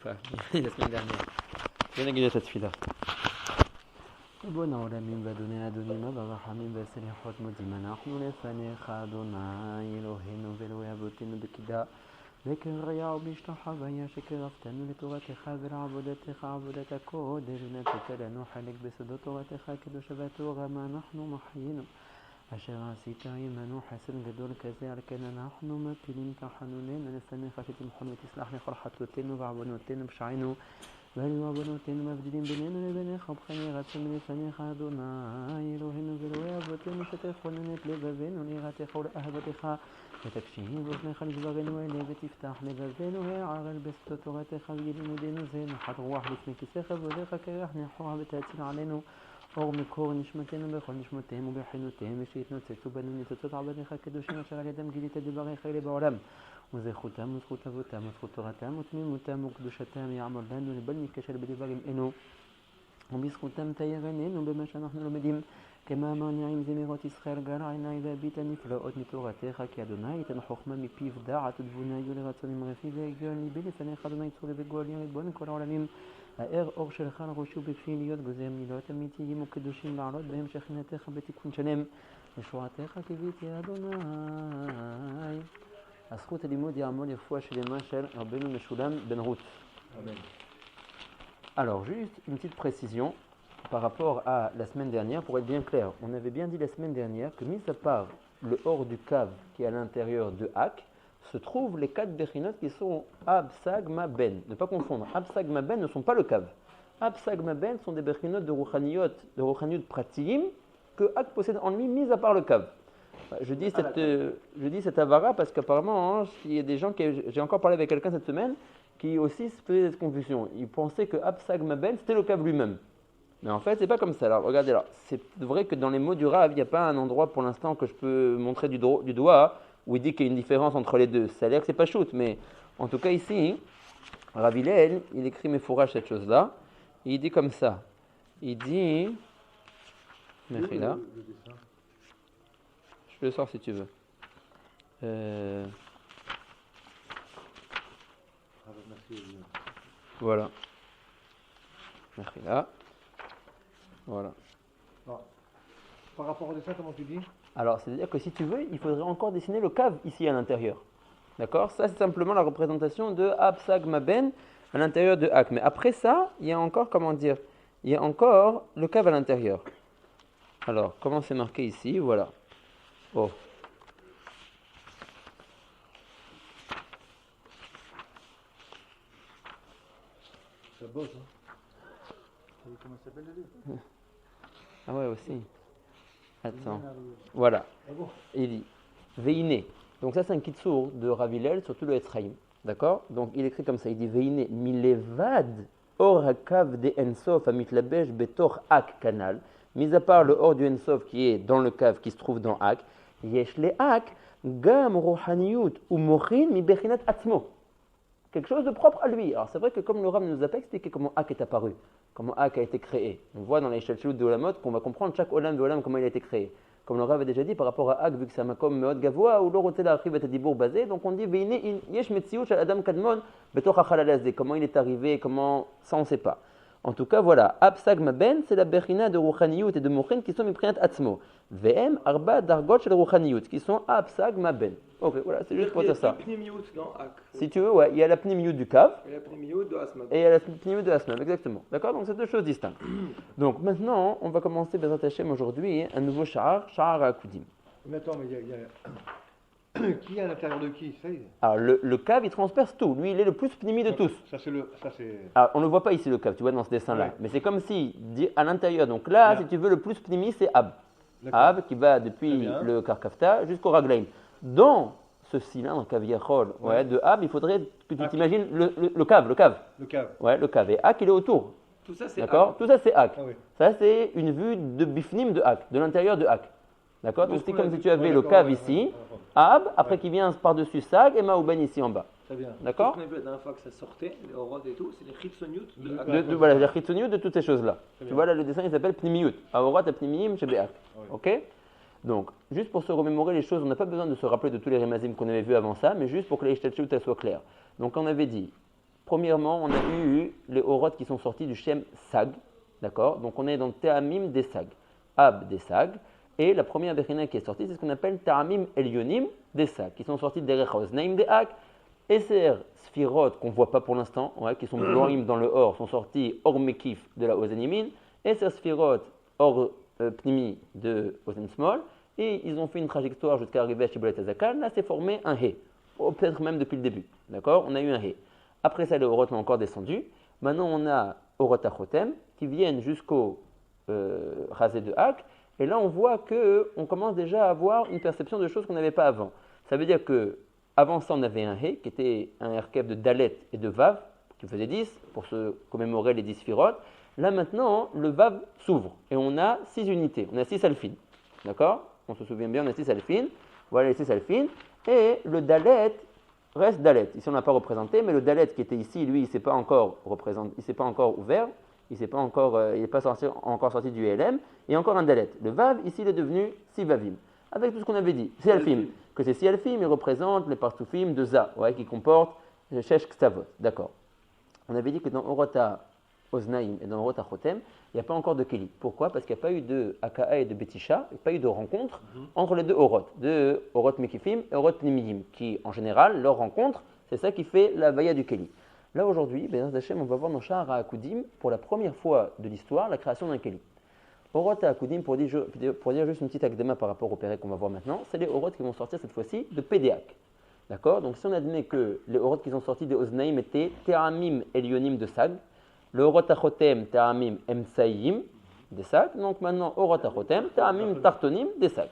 pas, la semaine dernière. Je viens de guider cette fille-là. ربنا ولمن بدنا أدوني برحمين بسرحات مديما نحن لفنيخ أدوني إلهنا بالوابتين بكدا ذكر يا بيشتح بيا شكر أفتن لتغتخ بالعبودتخ عبودتك ودرنا تتلنو حلق بسدو تغتخ كدو شبتو غما نحن محيين أشار عسيتا إيمانو حسن قدول كزير كنا نحن مكلين تحنونين لفنيخ شتي محمد تسلحني فرحة وتين وبعبون وتين بشعينو והיו אבונותינו מבדילים בינינו לבינך ובכן ירצנו מלפניך אדוני אלוהינו ואלוהי אבותינו שתכונן את לבבינו ליראתך ולאהבתך ותקשיב אוזניך לדברנו אלה ותפתח לבבינו הערל בשדות תורתך ולימודנו זה נחת רוח לפני כיסא כבודך כריח ניחוח ותציל עלינו אור מקור נשמתנו בכל נשמותיהם ובחינותיהם ושיתנוצצו בנו ניצוצות עבדיך הקדושים אשר על ידם גילית דבריך אלה בעולם וזכותם וזכות אבותם וזכות תורתם ותמימותם וקדושתם יעמוד לנו לבל ניכשל בדברים אלו ובזכותם תאיר עינינו במה שאנחנו לומדים כמאמר נעים זמירות ישראל גר עיני והביט הנפלאות מתורתך כי אדוני ייתן חוכמה מפיו דעת ותבונה יהיו לרצון ממרפי והגיון ליבי לפניך אדוני צור וגואל ריבון כל העולמים האר אור שלך על ראשי ובכפי להיות גוזר מילות אמיתיים וקדושים לעלות בהם שכינתך בתיקון שלם ישועתך קיוויתי אדוני הזכות הלימוד יעמוד יפוע שלמה של רבנו משולם בן רות. Amen. Alors, juste une petite précision par rapport à la semaine dernière, pour être bien clair. On avait bien dit la semaine dernière que, mis à part le hors du cave qui est à l'intérieur de Hak, se trouvent les 4 béchinot qui sont Ab, Sag, Ma, Ben. Ne pas confondre, Ab, Sag, Ma, Ben ne sont pas le cave. Ab, Sag, Ma, Ben sont des béchinot de Rouchaniyot Pratim que Hak possède en lui, mis à part le cave. Je dis cette avara parce qu'apparemment, il y a des gens j'ai encore parlé avec quelqu'un cette semaine qui aussi se faisait cette confusion. Il pensait que Absag Maben c'était le cave lui-même. Mais en fait, c'est pas comme ça. Alors regardez là, c'est vrai que dans les mots du Rav, il n'y a pas un endroit pour l'instant que je peux montrer du doigt où il dit qu'il y a une différence entre les deux. Ça a l'air que c'est pas shoot, mais en tout cas ici, Rav Hillel, il écrit mes fourrages cette chose-là. Il dit comme ça. Il dit. Là. Je le sors si tu veux. Voilà. Merci là. Voilà. Alors, par rapport à ça, comment tu dis ? Alors, c'est-à-dire que si tu veux, il faudrait encore dessiner le cave ici à l'intérieur. D'accord ? Ça, c'est simplement la représentation de Absag Maben à l'intérieur de Hak. Mais après ça, il y a encore, il y a encore le cave à l'intérieur. Alors, comment c'est marqué ici ? Voilà. Oh. Ça bosse, hein. Comment ça s'appelle le livre ? Ah ouais, aussi. Attends. Voilà. Ah bon ? Il dit Veine. Donc ça, c'est un kitsour de Rav Hillel, surtout le Etzraïm. D'accord ? Donc il écrit comme ça. Il dit Veine milevad or hakav de ensof amitlabesh betor Hak kanal. Mis à part le hors du ensof qui est dans le cave qui se trouve dans Hak. Yesh le Hak, gam rohaniyut ou mochin mi bechinat atzmo. Quelque chose de propre à lui. Alors c'est vrai que comme le Rav nous a pas expliqué comment Hak est apparu, comment Hak a été créé, on voit dans les Shalshalut de Olamot qu'on va comprendre chaque Olam de Olam comment il a été créé. Comme le Rav a déjà dit par rapport à Hak, vu que c'est un makom meod gavoa, ou l'orotel arrive à Tadibour basé, donc on dit veine yesh metziut shel adam kadmon betor hachalal. Comment il est arrivé, comment, ça on ne sait pas. En tout cas, voilà, Absag Maben, c'est la Bechina de Rouchaniyut et de Mochin qui sont Miprinat Atzmo. VM, Arba, Dargot, chez le Rouchaniyut, qui sont Absag Maben. Ok, voilà, c'est juste pour dire ça. Il y a la Pnimiyut dans Hak. Si tu veux, ouais, il y a la Pnimiyut du cave. Et la Pnimiyut de Asmab. Et il y a la Pnimiyut de Asmab, exactement. D'accord ? Donc c'est deux choses distinctes. Donc maintenant, on va commencer, Bezrat Hashem, aujourd'hui, un nouveau Sha'ar HaKudim. Mais attends, mais il y a... Qui est à l'intérieur de qui ? Ça y est. Alors le cave, il transperce tout. Lui, il est le plus Pnimi de tous. Ça c'est... Alors on ne le voit pas ici, le cave, tu vois, dans ce dessin-là. Ouais. Mais c'est comme si, à l'intérieur, donc là, Bien. si tu veux, le plus Pnimi, c'est Ab. D'accord. Ab qui va depuis Très bien. le Karkafta jusqu'au Raglaim. Dans ce cylindre Kaviachol de Ab, il faudrait que tu t'imagines le cave. Le cave. Ouais, le cave. Et Hak, il est autour. Tout ça, c'est D'accord ? Hak. Tout ça, c'est Hak. Ah oui. Ça, c'est une vue de Bifnim de Hak, de l'intérieur de Hak. D'accord ? Donc c'est comme si tu avais Ouais, le d'accord, cave ouais, ici, ouais. Ab, après qui vient par-dessus Sag, et Maouben ici en bas. Très bien. D'accord ? Ce qu'on a vu la dernière fois que ça sortait, les Horod et tout, c'est les Chitsoniut de Hak. Voilà, la chitsoniut de toutes ces choses-là. Très Tu bien. vois là, le dessin il s'appelle Pnimiyut. Aorat et Pnimiyim chez Béak. Oui. Ok ? Donc, juste pour se remémorer les choses, on n'a pas besoin de se rappeler de tous les Rimazim qu'on avait vus avant ça, mais juste pour que les Ishtatchut soient clairs. Donc, on avait dit premièrement, on a eu les Orot qui sont sortis du Shem Sag, d'accord? Donc on est dans le Te'amim des Sag, Ab des Sag, et la première Bechina qui est sortie, c'est ce qu'on appelle Te'amim Elyonim des Sag, qui sont sortis d'Erech HaOznaim des Hak, Eser Sfirot, qu'on ne voit pas pour l'instant, ouais, qui sont Blorim dans le Or, sont sortis Or Mekif de la Ozenimin, Eser Sfirot, Or Pnimi de Ozen Small, et ils ont fait une trajectoire jusqu'à arriver à Shibolet Azakan. Là, c'est formé un He, ou peut-être même depuis le début, d'accord? On a eu un He. Après ça, les Orot ont encore descendu. Maintenant, on a Orot Achotem qui viennent jusqu'au Razé de Hak, et là, on voit qu'on commence déjà à avoir une perception de choses qu'on n'avait pas avant. Ça veut dire que avant ça, on avait un He, qui était un Erkev de Dalet et de Vav, qui faisait 10, pour se commémorer les 10 Sphirot. Là, maintenant, le Vav s'ouvre, et on a 6 unités, on a 6 alphines. D'accord? On se souvient bien, on a 6 alphines. Voilà les 6 alphines. Et le Dalet reste Dalet. Ici, on n'a pas représenté, mais le Dalet qui était ici, lui, il ne s'est pas encore représenté, il ne s'est pas encore ouvert, il n'est pas encore sorti du LM. Il y a encore un Dalet. Le Vav, ici, il est devenu Sivavim. Avec tout ce qu'on avait dit. C'est Alphim. Que ces 6 Alphim, ils représentent les Partoufim de Za, ouais, qui comportent Shesh Ktavot. D'accord. On avait dit que dans Orota Oznaim et dans Orota Chotem, il n'y a pas encore de Keli. Pourquoi? Parce qu'il n'y a pas eu de Aka'a et de Betisha, il n'y a pas eu de rencontre entre les deux Orot, de Orot Mekifim et Orot Pnimiyim, qui en général, leur rencontre, c'est ça qui fait la Vaya du Keli. Là aujourd'hui, Ben Hashem, on va voir dans Shahar HaAkudim, pour la première fois de l'histoire, la création d'un Keli. Orot HaAkudim, pour dire juste une petite akdema par rapport au Pérec qu'on va voir maintenant, c'est les Orot qui vont sortir cette fois-ci de Pédéak. D'accord? Donc si on admet que les Orot qui sont sortis des Oznaim étaient Te'amim Elyonim de Sag, le Orot Achotem Te'amim Emsaïm des Sag, donc maintenant Orot Achotem Te'amim Tartonim des Sag.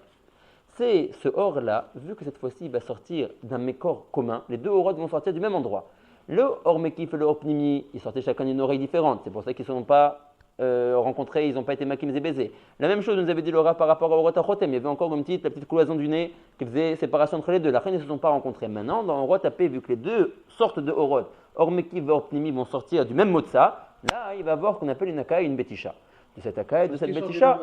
C'est ce Or-là, vu que cette fois-ci il va sortir d'un Mekor commun, les deux Orot vont sortir du même endroit. Le Or Mekif et le Or Pnimi, ils sortaient chacun d'une oreille différente, c'est pour ça qu'ils ne sont pas rencontrés, ils n'ont pas été makim et baisés. La même chose nous avait dit Laura par rapport à Orot Achotem, il y avait encore la petite cloison du nez qui faisait séparation entre les deux. La reine, ils ne se sont pas rencontrés. Maintenant, dans Orot Apé, vu que les deux sortes de Orot, Or Mekif et Or Pnimi vont sortir du même motza, là il va avoir qu'on appelle une Akaï et une Betisha. De cette Akaï et de cette Betisha,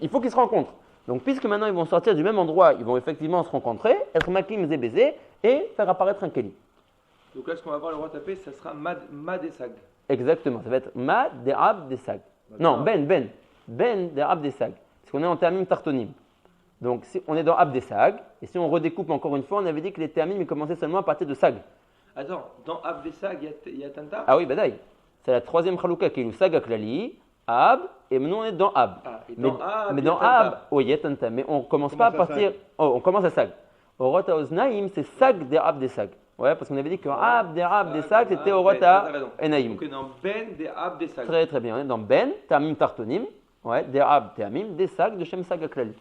il faut qu'ils se rencontrent. Donc puisque maintenant ils vont sortir du même endroit, ils vont effectivement se rencontrer, être makim et baisés et faire apparaître un Keli. Donc là, ce qu'on va voir le roi tapé, ça sera Mad et Sag. Exactement, ça va être Ma de Ab de Sag. Non, Ben de Ab de Sag. Parce qu'on est en Te'amim Tartonim. Donc si on est dans Ab de Sag, et si on redécoupe encore une fois, on avait dit que les Te'amim ils commençaient seulement à partir de Sag. Attends, dans Ab des Sag, il y a Tanta? Ah oui, badaï. C'est la troisième Chalouka qui est le Sag Aklali, Ab, et maintenant on est dans Ab. Ah, et mais dans Ab, oui, il y a Tanta, mais on ne commence pas à partir. Oh, on commence à Sag. Orot Oznaim, c'est Sag de Ab de Sag. Ouais, parce qu'on avait dit que Ab des Sag, c'était Orot Enaim. Donc dans Ben des Ab des Sag. Très très bien, on est dans Ben, Te'amim Tartonim, ouais, des Ab, Te'amim, des Sag de Shem Sag Aklali.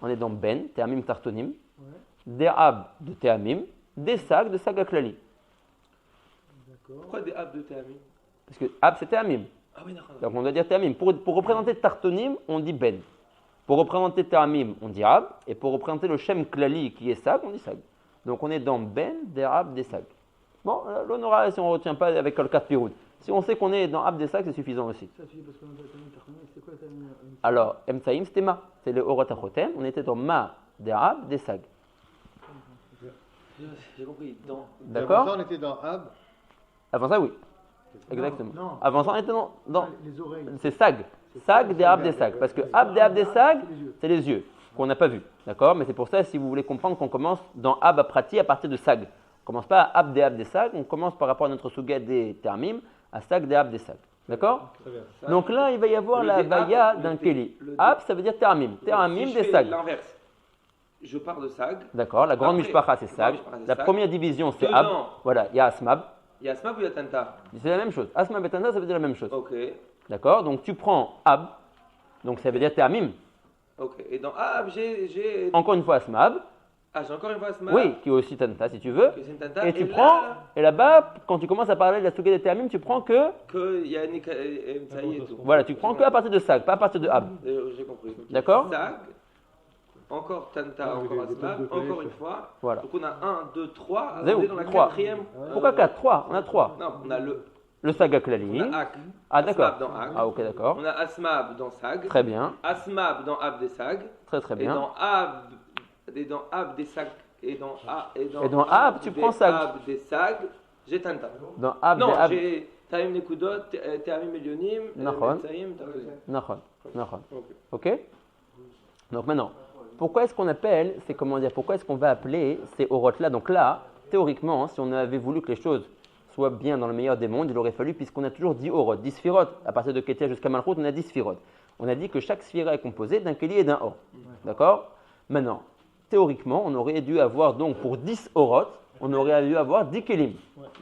On est dans Ben, Te'amim Tartonim, des Ab de Te'amim, des Sag de Sag Aklali. Pourquoi des Ab de Te'amim? Parce que Ab c'est Te'amim. Ah oui, d'accord. Donc on doit dire Te'amim. Pour représenter Tartonim, on dit Ben. Pour représenter Te'amim, on dit Ab. Et pour représenter le Shem Klali qui est Sag, on dit Sag. Donc on est dans Ben, des Ab, des Sag. Bon, l'honorat, si on ne retient pas avec le 4 Piroud. Si on sait qu'on est dans Ab des Sag, c'est suffisant aussi. Ça suffit parce qu'on a Te'amim Tartonim, c'est quoi Te'amim? Alors, Emsaïm, c'était Ma. C'est le Orot Achotem. On était dans Ma, des Ab, des Sag. J'ai compris. D'accord. Avant ça, on était dans Ab. Avant ça, oui. Exactement. Non. Avant ça, on était dans Les oreilles. c'est Sag. Sag des Ab des Sag. Parce que Ab des Sag, c'est les yeux, qu'on n'a pas vu. D'accord? Mais c'est pour ça, si vous voulez comprendre, qu'on commence dans Ab Prati à partir de Sag. On ne commence pas à Ab des Sag, on commence par rapport à notre Suga des Termim, à Sag des Ab des Sag. D'accord? Donc là, il va y avoir la Vaya d'un Keli. Ab, ça veut dire Termim. Termim des Sag. L'inverse. Je pars de Sag. D'accord? La grande Mishpacha, c'est Sag. La première division, c'est Ab. Voilà, il y a Asmab. Il y a Asmab ou il y a Tanta? C'est la même chose. Asmab et Tanta, ça veut dire la même chose. Ok. D'accord? Donc tu prends Ab, donc ça veut dire Te'amim. Ok. Et dans Ab, j'ai. Encore une fois Asmab. Ah, j'ai encore une fois Asmab. Oui, qui est aussi Tanta si tu veux. Okay, c'est une Tanta. Et tu prends, et là-bas, quand tu commences à parler de la Suga de Te'amim, tu prends que. Il y a Emsaï et tout. Voilà, tu prends que à partir de Sag, pas à partir de Ab. J'ai compris. Okay. D'accord? Sag, encore Tanta, encore Asmab, encore une fois. Voilà. Donc on a 1, 2, 3. Zéro, On est dans la 3. quatrième. Pourquoi 4? 3, on a 3. Non, on a Le Sag Aklali. On a Ak. Ah d'accord. Asmab dans Ak. Ah ok, d'accord. On a Asmab dans Sag. Très bien. Asmab dans Ab des Sag. Très très Et bien. dans Ab des Sag. Et dans Ab, tu prends Sag. Ab des Sag, J'ai Tanta. Dans Ab, Non, Ab. j'ai Taïm Nekudot, Taïm Elionim, Nachon. Taïm, Nachon. Nachon. Ok. Ok. Donc maintenant, pourquoi est-ce qu'on appelle, c'est comment dire, pourquoi est-ce qu'on va appeler ces orotes-là? Donc là, théoriquement, si on avait voulu que les choses soient bien dans le meilleur des mondes, il aurait fallu, puisqu'on a toujours 10 orotes, 10 sphirotes, à partir de Keter jusqu'à Malchut, on a 10 sphirotes. On a dit que chaque sphira est composée d'un Keli et d'un or. D'accord? Maintenant, théoriquement, on aurait dû avoir donc pour 10 orotes, on aurait dû avoir 10 Kelim.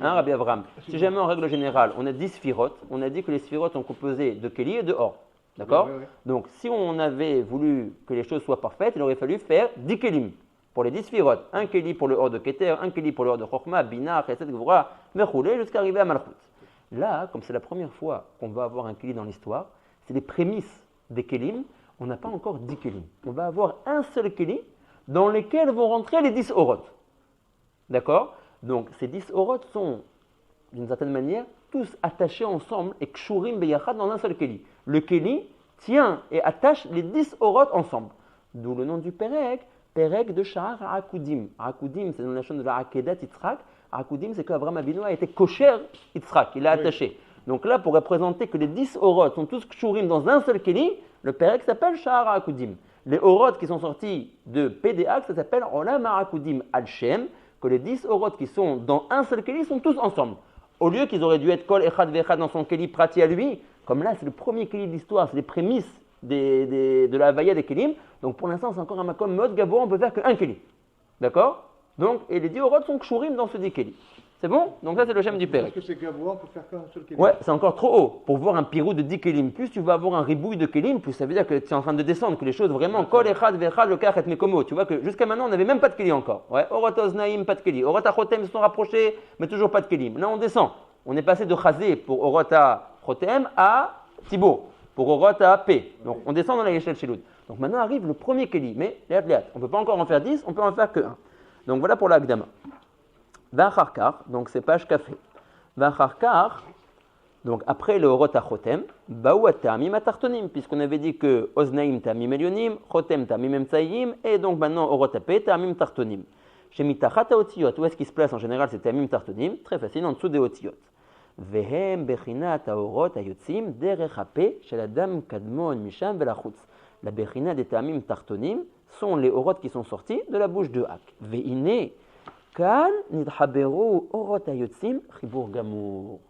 Hein, Rabbi Avraham? Si jamais en règle générale, on a 10 sphirotes, on a dit que les sphirotes sont composées de Keli et de or. D'accord? Oui. Donc, si on avait voulu que les choses soient parfaites, il aurait fallu faire 10 kelim pour les 10 sphirotes. Un keli pour le or de Keter, un keli pour le or de Chokhmah, Binah, Chesed, Gvura, Mechoulé, jusqu'à arriver à Malchut. Là, comme c'est la première fois qu'on va avoir un keli dans l'histoire, c'est les prémices des kelim, on n'a pas encore 10 kelim. On va avoir un seul keli dans lequel vont rentrer les 10 orotes. D'accord? Donc, ces 10 orotes sont, d'une certaine manière, tous attachés ensemble et kshurim beyachad dans un seul keli. Le keli tient et attache les 10 orotes ensemble. D'où le nom du Perek, Perek de Sha'ar Akudim. Akudim, c'est dans la chaîne de la Akedat Yitzhak. Akudim, c'est qu'Avraham Avinu a été kosher Yitzhak, il l'a attaché. Donc là, pour représenter que les 10 orotes sont tous kshurim dans un seul keli, le Perek s'appelle Sha'ar Akudim. Les orotes qui sont sortis de PDA, ça s'appelle Olam Akudim Al-Shem, que les 10 orotes qui sont dans un seul keli sont tous ensemble. Au lieu qu'ils auraient dû être Kol Echad Vechad dans son keli prati à lui, comme là c'est le premier keli de l'histoire, c'est les prémices de la Havaya des kelim, donc pour l'instant c'est encore un makom mode gabo, on peut faire qu'un keli. D'accord? Donc, et les 10 orotes sont kshurim dans ce 10 keli. C'est bon? Donc ça c'est le shem du Perek. Parce que c'est Gaboua, on peut faire qu'un seul kelim. Ouais, c'est encore trop haut pour voir un pirou de 10 kelim. Plus tu vas avoir un ribouille de kelim, plus ça veut dire que tu es en train de descendre, que les choses vraiment Kol Echad Vechad le Kach et Mekomo. Tu vois que jusqu'à maintenant on n'avait même pas de keli encore. Ouais, Orot Oznaim, pas de keli. Orot Achotem se sont rapprochés, mais toujours pas de kelim. Là on descend. On est passé de Chazé pour Orot Achotem à Tibour, pour Orot à P. Donc on descend dans la échelle chez l'autre. Donc maintenant arrive le premier keli, mais léat. On ne peut pas encore en faire 10, on peut en faire que 1. Donc voilà pour l'Agdama. Vacharkar, donc c'est page café. Vacharkar, donc après le Orot Achotem, Baou Tamim Atartonim, puisqu'on avait dit que Oznaim Tamim Elionim, Chotem Tamim Emtsaïm, et donc maintenant Orot P Tamim Tartonim. Chez Mitachat Haotiyot, où est-ce qu'il se place en général, c'est Tamim Tartonim, très facile, en dessous des Otiyot. Vehem Bechinat Haorot Hayotzim, Derech Hape, Shel Adam Kadmon Misham Velachutz. La Bechina des Tamim Tartonim sont les Orot qui sont sortis de la bouche de Hak. Veine Kan Nidhaberu Orot Hayotzim, Chibur Gamour.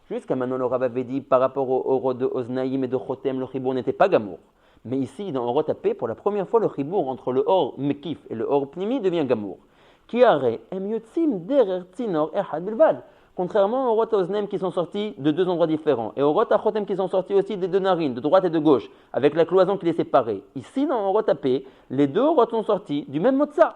Jusqu'à maintenant, le Rav avait dit par rapport au Orot de Oznaïm et de Chotem, le Chibur n'était pas Gamour. Mais ici, dans Orot Hape, pour la première fois, le Chibur entre le Or Mekif et le Or Pnimi devient Gamour. Contrairement aux Orot Oznem qui sont sortis de deux endroits différents, et aux Orot Achotem qui sont sortis aussi des deux narines, de droite et de gauche, avec la cloison qui les séparait. Ici, dans Orot Apé, les deux Orot sont sortis du même motza.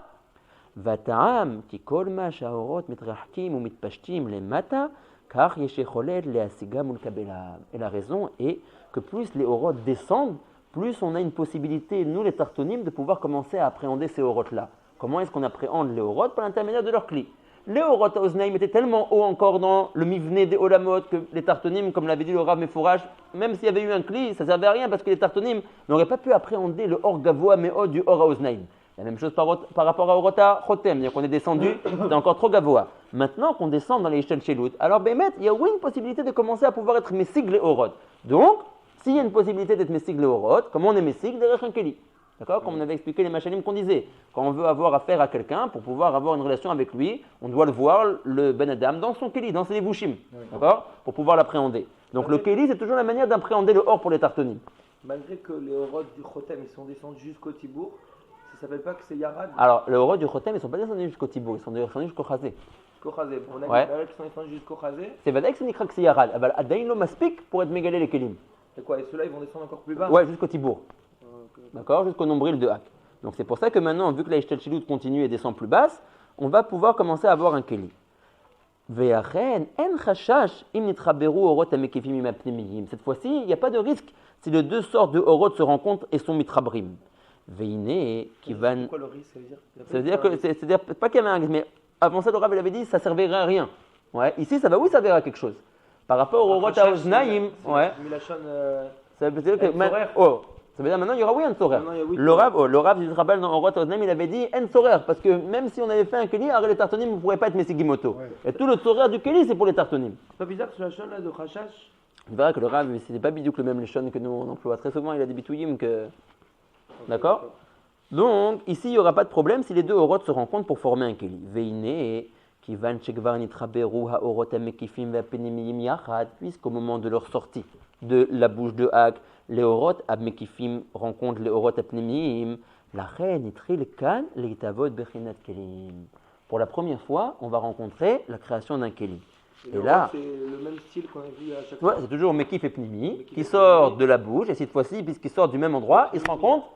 Vata'am ki kol ma sha'orot mitrahkim ou mitpashtim le mata, car yeshecholed le asigam ou le kabelam. Et la raison est que plus les Orot descendent, plus on a une possibilité, nous les Tartonim, de pouvoir commencer à appréhender ces Orot-là. Comment est-ce qu'on appréhende les Orot? Par l'intermédiaire de leur cli. Les Orot à Oznaïm étaient tellement hauts encore dans le mivné des Olamot que les Tartonim, comme l'avait dit le Rav Mefourash, même s'il y avait eu un cli, ça ne servait à rien parce que les Tartonim n'auraient pas pu appréhender le Or Gavoa Meod du Or à Oznaïm. La même chose par rapport à Orot à Chotem, c'est-à-dire qu'on est descendu, c'est encore trop Gavoa. Maintenant qu'on descend dans les échelles Shelut, alors Bémet, il y a oui une possibilité de commencer à pouvoir être Messig les Orot. Donc, s'il y a une possibilité d'être Messig les Orot, comment on est Messig derrière un Keli? D'accord? Comme on avait expliqué les machalim qu'on disait. Quand on veut avoir affaire à quelqu'un, pour pouvoir avoir une relation avec lui, on doit le voir, le Ben Adam, dans son Keli, dans ses Levushim. D'accord? Pour pouvoir l'appréhender. Donc le Keli, c'est toujours la manière d'appréhender le Or pour les Tartonim. Malgré que les Orot du Chotem ils sont descendus jusqu'au Tibour, ça ne s'appelle pas que c'est Yarad? Alors, les Orot du Chotem, ils ne sont pas descendus jusqu'au Tibour, ils sont descendus jusqu'au Chazé. Jusqu'au Chazé. On a Ouais. dit qu'ils sont descendus jusqu'au Chazé. C'est Vadaïk, c'est Nikrak, c'est Yarad. Ah ben, Adaïn lo maspik pour être mégalé les Kelim. Et quoi? Et ceux-là, ils vont descendre encore plus bas? Ouais, jusqu'au Tibour. D'accord? Jusqu'au nombril de Hak. Donc c'est pour ça que maintenant, vu que la Ishtel Shilut continue et descend plus basse, on va pouvoir commencer à avoir un Keli. Ve'achen en chashash im nitraberu orot amekevim im apnemiyim. Cette fois-ci, il n'y a pas de risque si les deux sortes de orot se rencontrent et sont mitrabrim. Veine qui van. Pourquoi le risque? Ça veut dire que c'est-à-dire pas qu'il y avait un risque, mais avant ça, le Rav avait dit ça servirait à rien. Ouais. Ici, ça va oui servir à quelque chose. Par rapport au orot à Oznaïm, ouais. Milachon. Ça veut dire que horaire. Ça veut dire maintenant il y aura oui un sorer. Maintenant, il y a oui, Le Rav, je te rappelle, dans Orot Oznem, il avait dit un sorer, parce que même si on avait fait un keli, alors les tartonim ne pourraient pas être Messigimoto. Ouais. Et tout le sorer du keli, c'est pour les tartonim. C'est pas bizarre que ce lachon là de Khashash. Tu verras que le Rav, c'est pas bidou que le même lechon que nous on emploie. Très souvent, il a des bitouyim que. D'accord. Donc, ici, il n'y aura pas de problème si les deux Orot se rencontrent pour former un keli. Veine, kivan shekvar nitraberu haorot amekifim ve'apenimiyim yachad, puisqu'au moment de leur sortie de la bouche de Hak, les Orot amekifim rencontrent les Orot apnemiyim, la reine itril kan leitavod bechinat kelim. Pour la première fois, on va rencontrer la création d'un keli. Et là, c'est le même style qu'on a vu à chaque ouais, fois. c'est toujours Mekif et Pnimi Mekif qui et sort Pnimi. de la bouche, et cette fois-ci, puisqu'ils sortent du même endroit, ils se rencontrent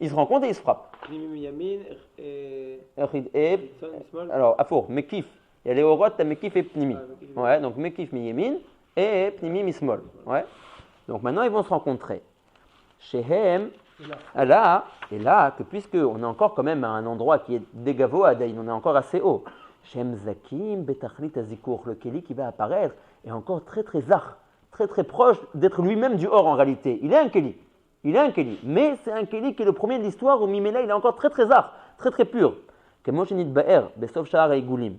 et ils se frappent. Pnimim Yamin et Et, Ritson, Ismol. alors, Afour, Mekif, il y a les Orot, t'as Mekif et Pnimi. Ah, Mekif et Ouais, donc Mekif Miyemin et Pnimi Mismol. Ouais. Donc maintenant, ils vont se rencontrer. Shehem, et là, que puisqu'on est encore quand même à un endroit qui est dégavo à Daïn, on est encore assez haut. Shem Zakim, Betachlit Azikour, le Keli qui va apparaître est encore très très zar, très très proche d'être lui-même du Or en réalité. Il est un Keli, mais c'est un Keli qui est le premier de l'histoire où Mimela il est encore très très zar, très très pur. Kemoshenit Ba'er, Besov Shahar Eigulim,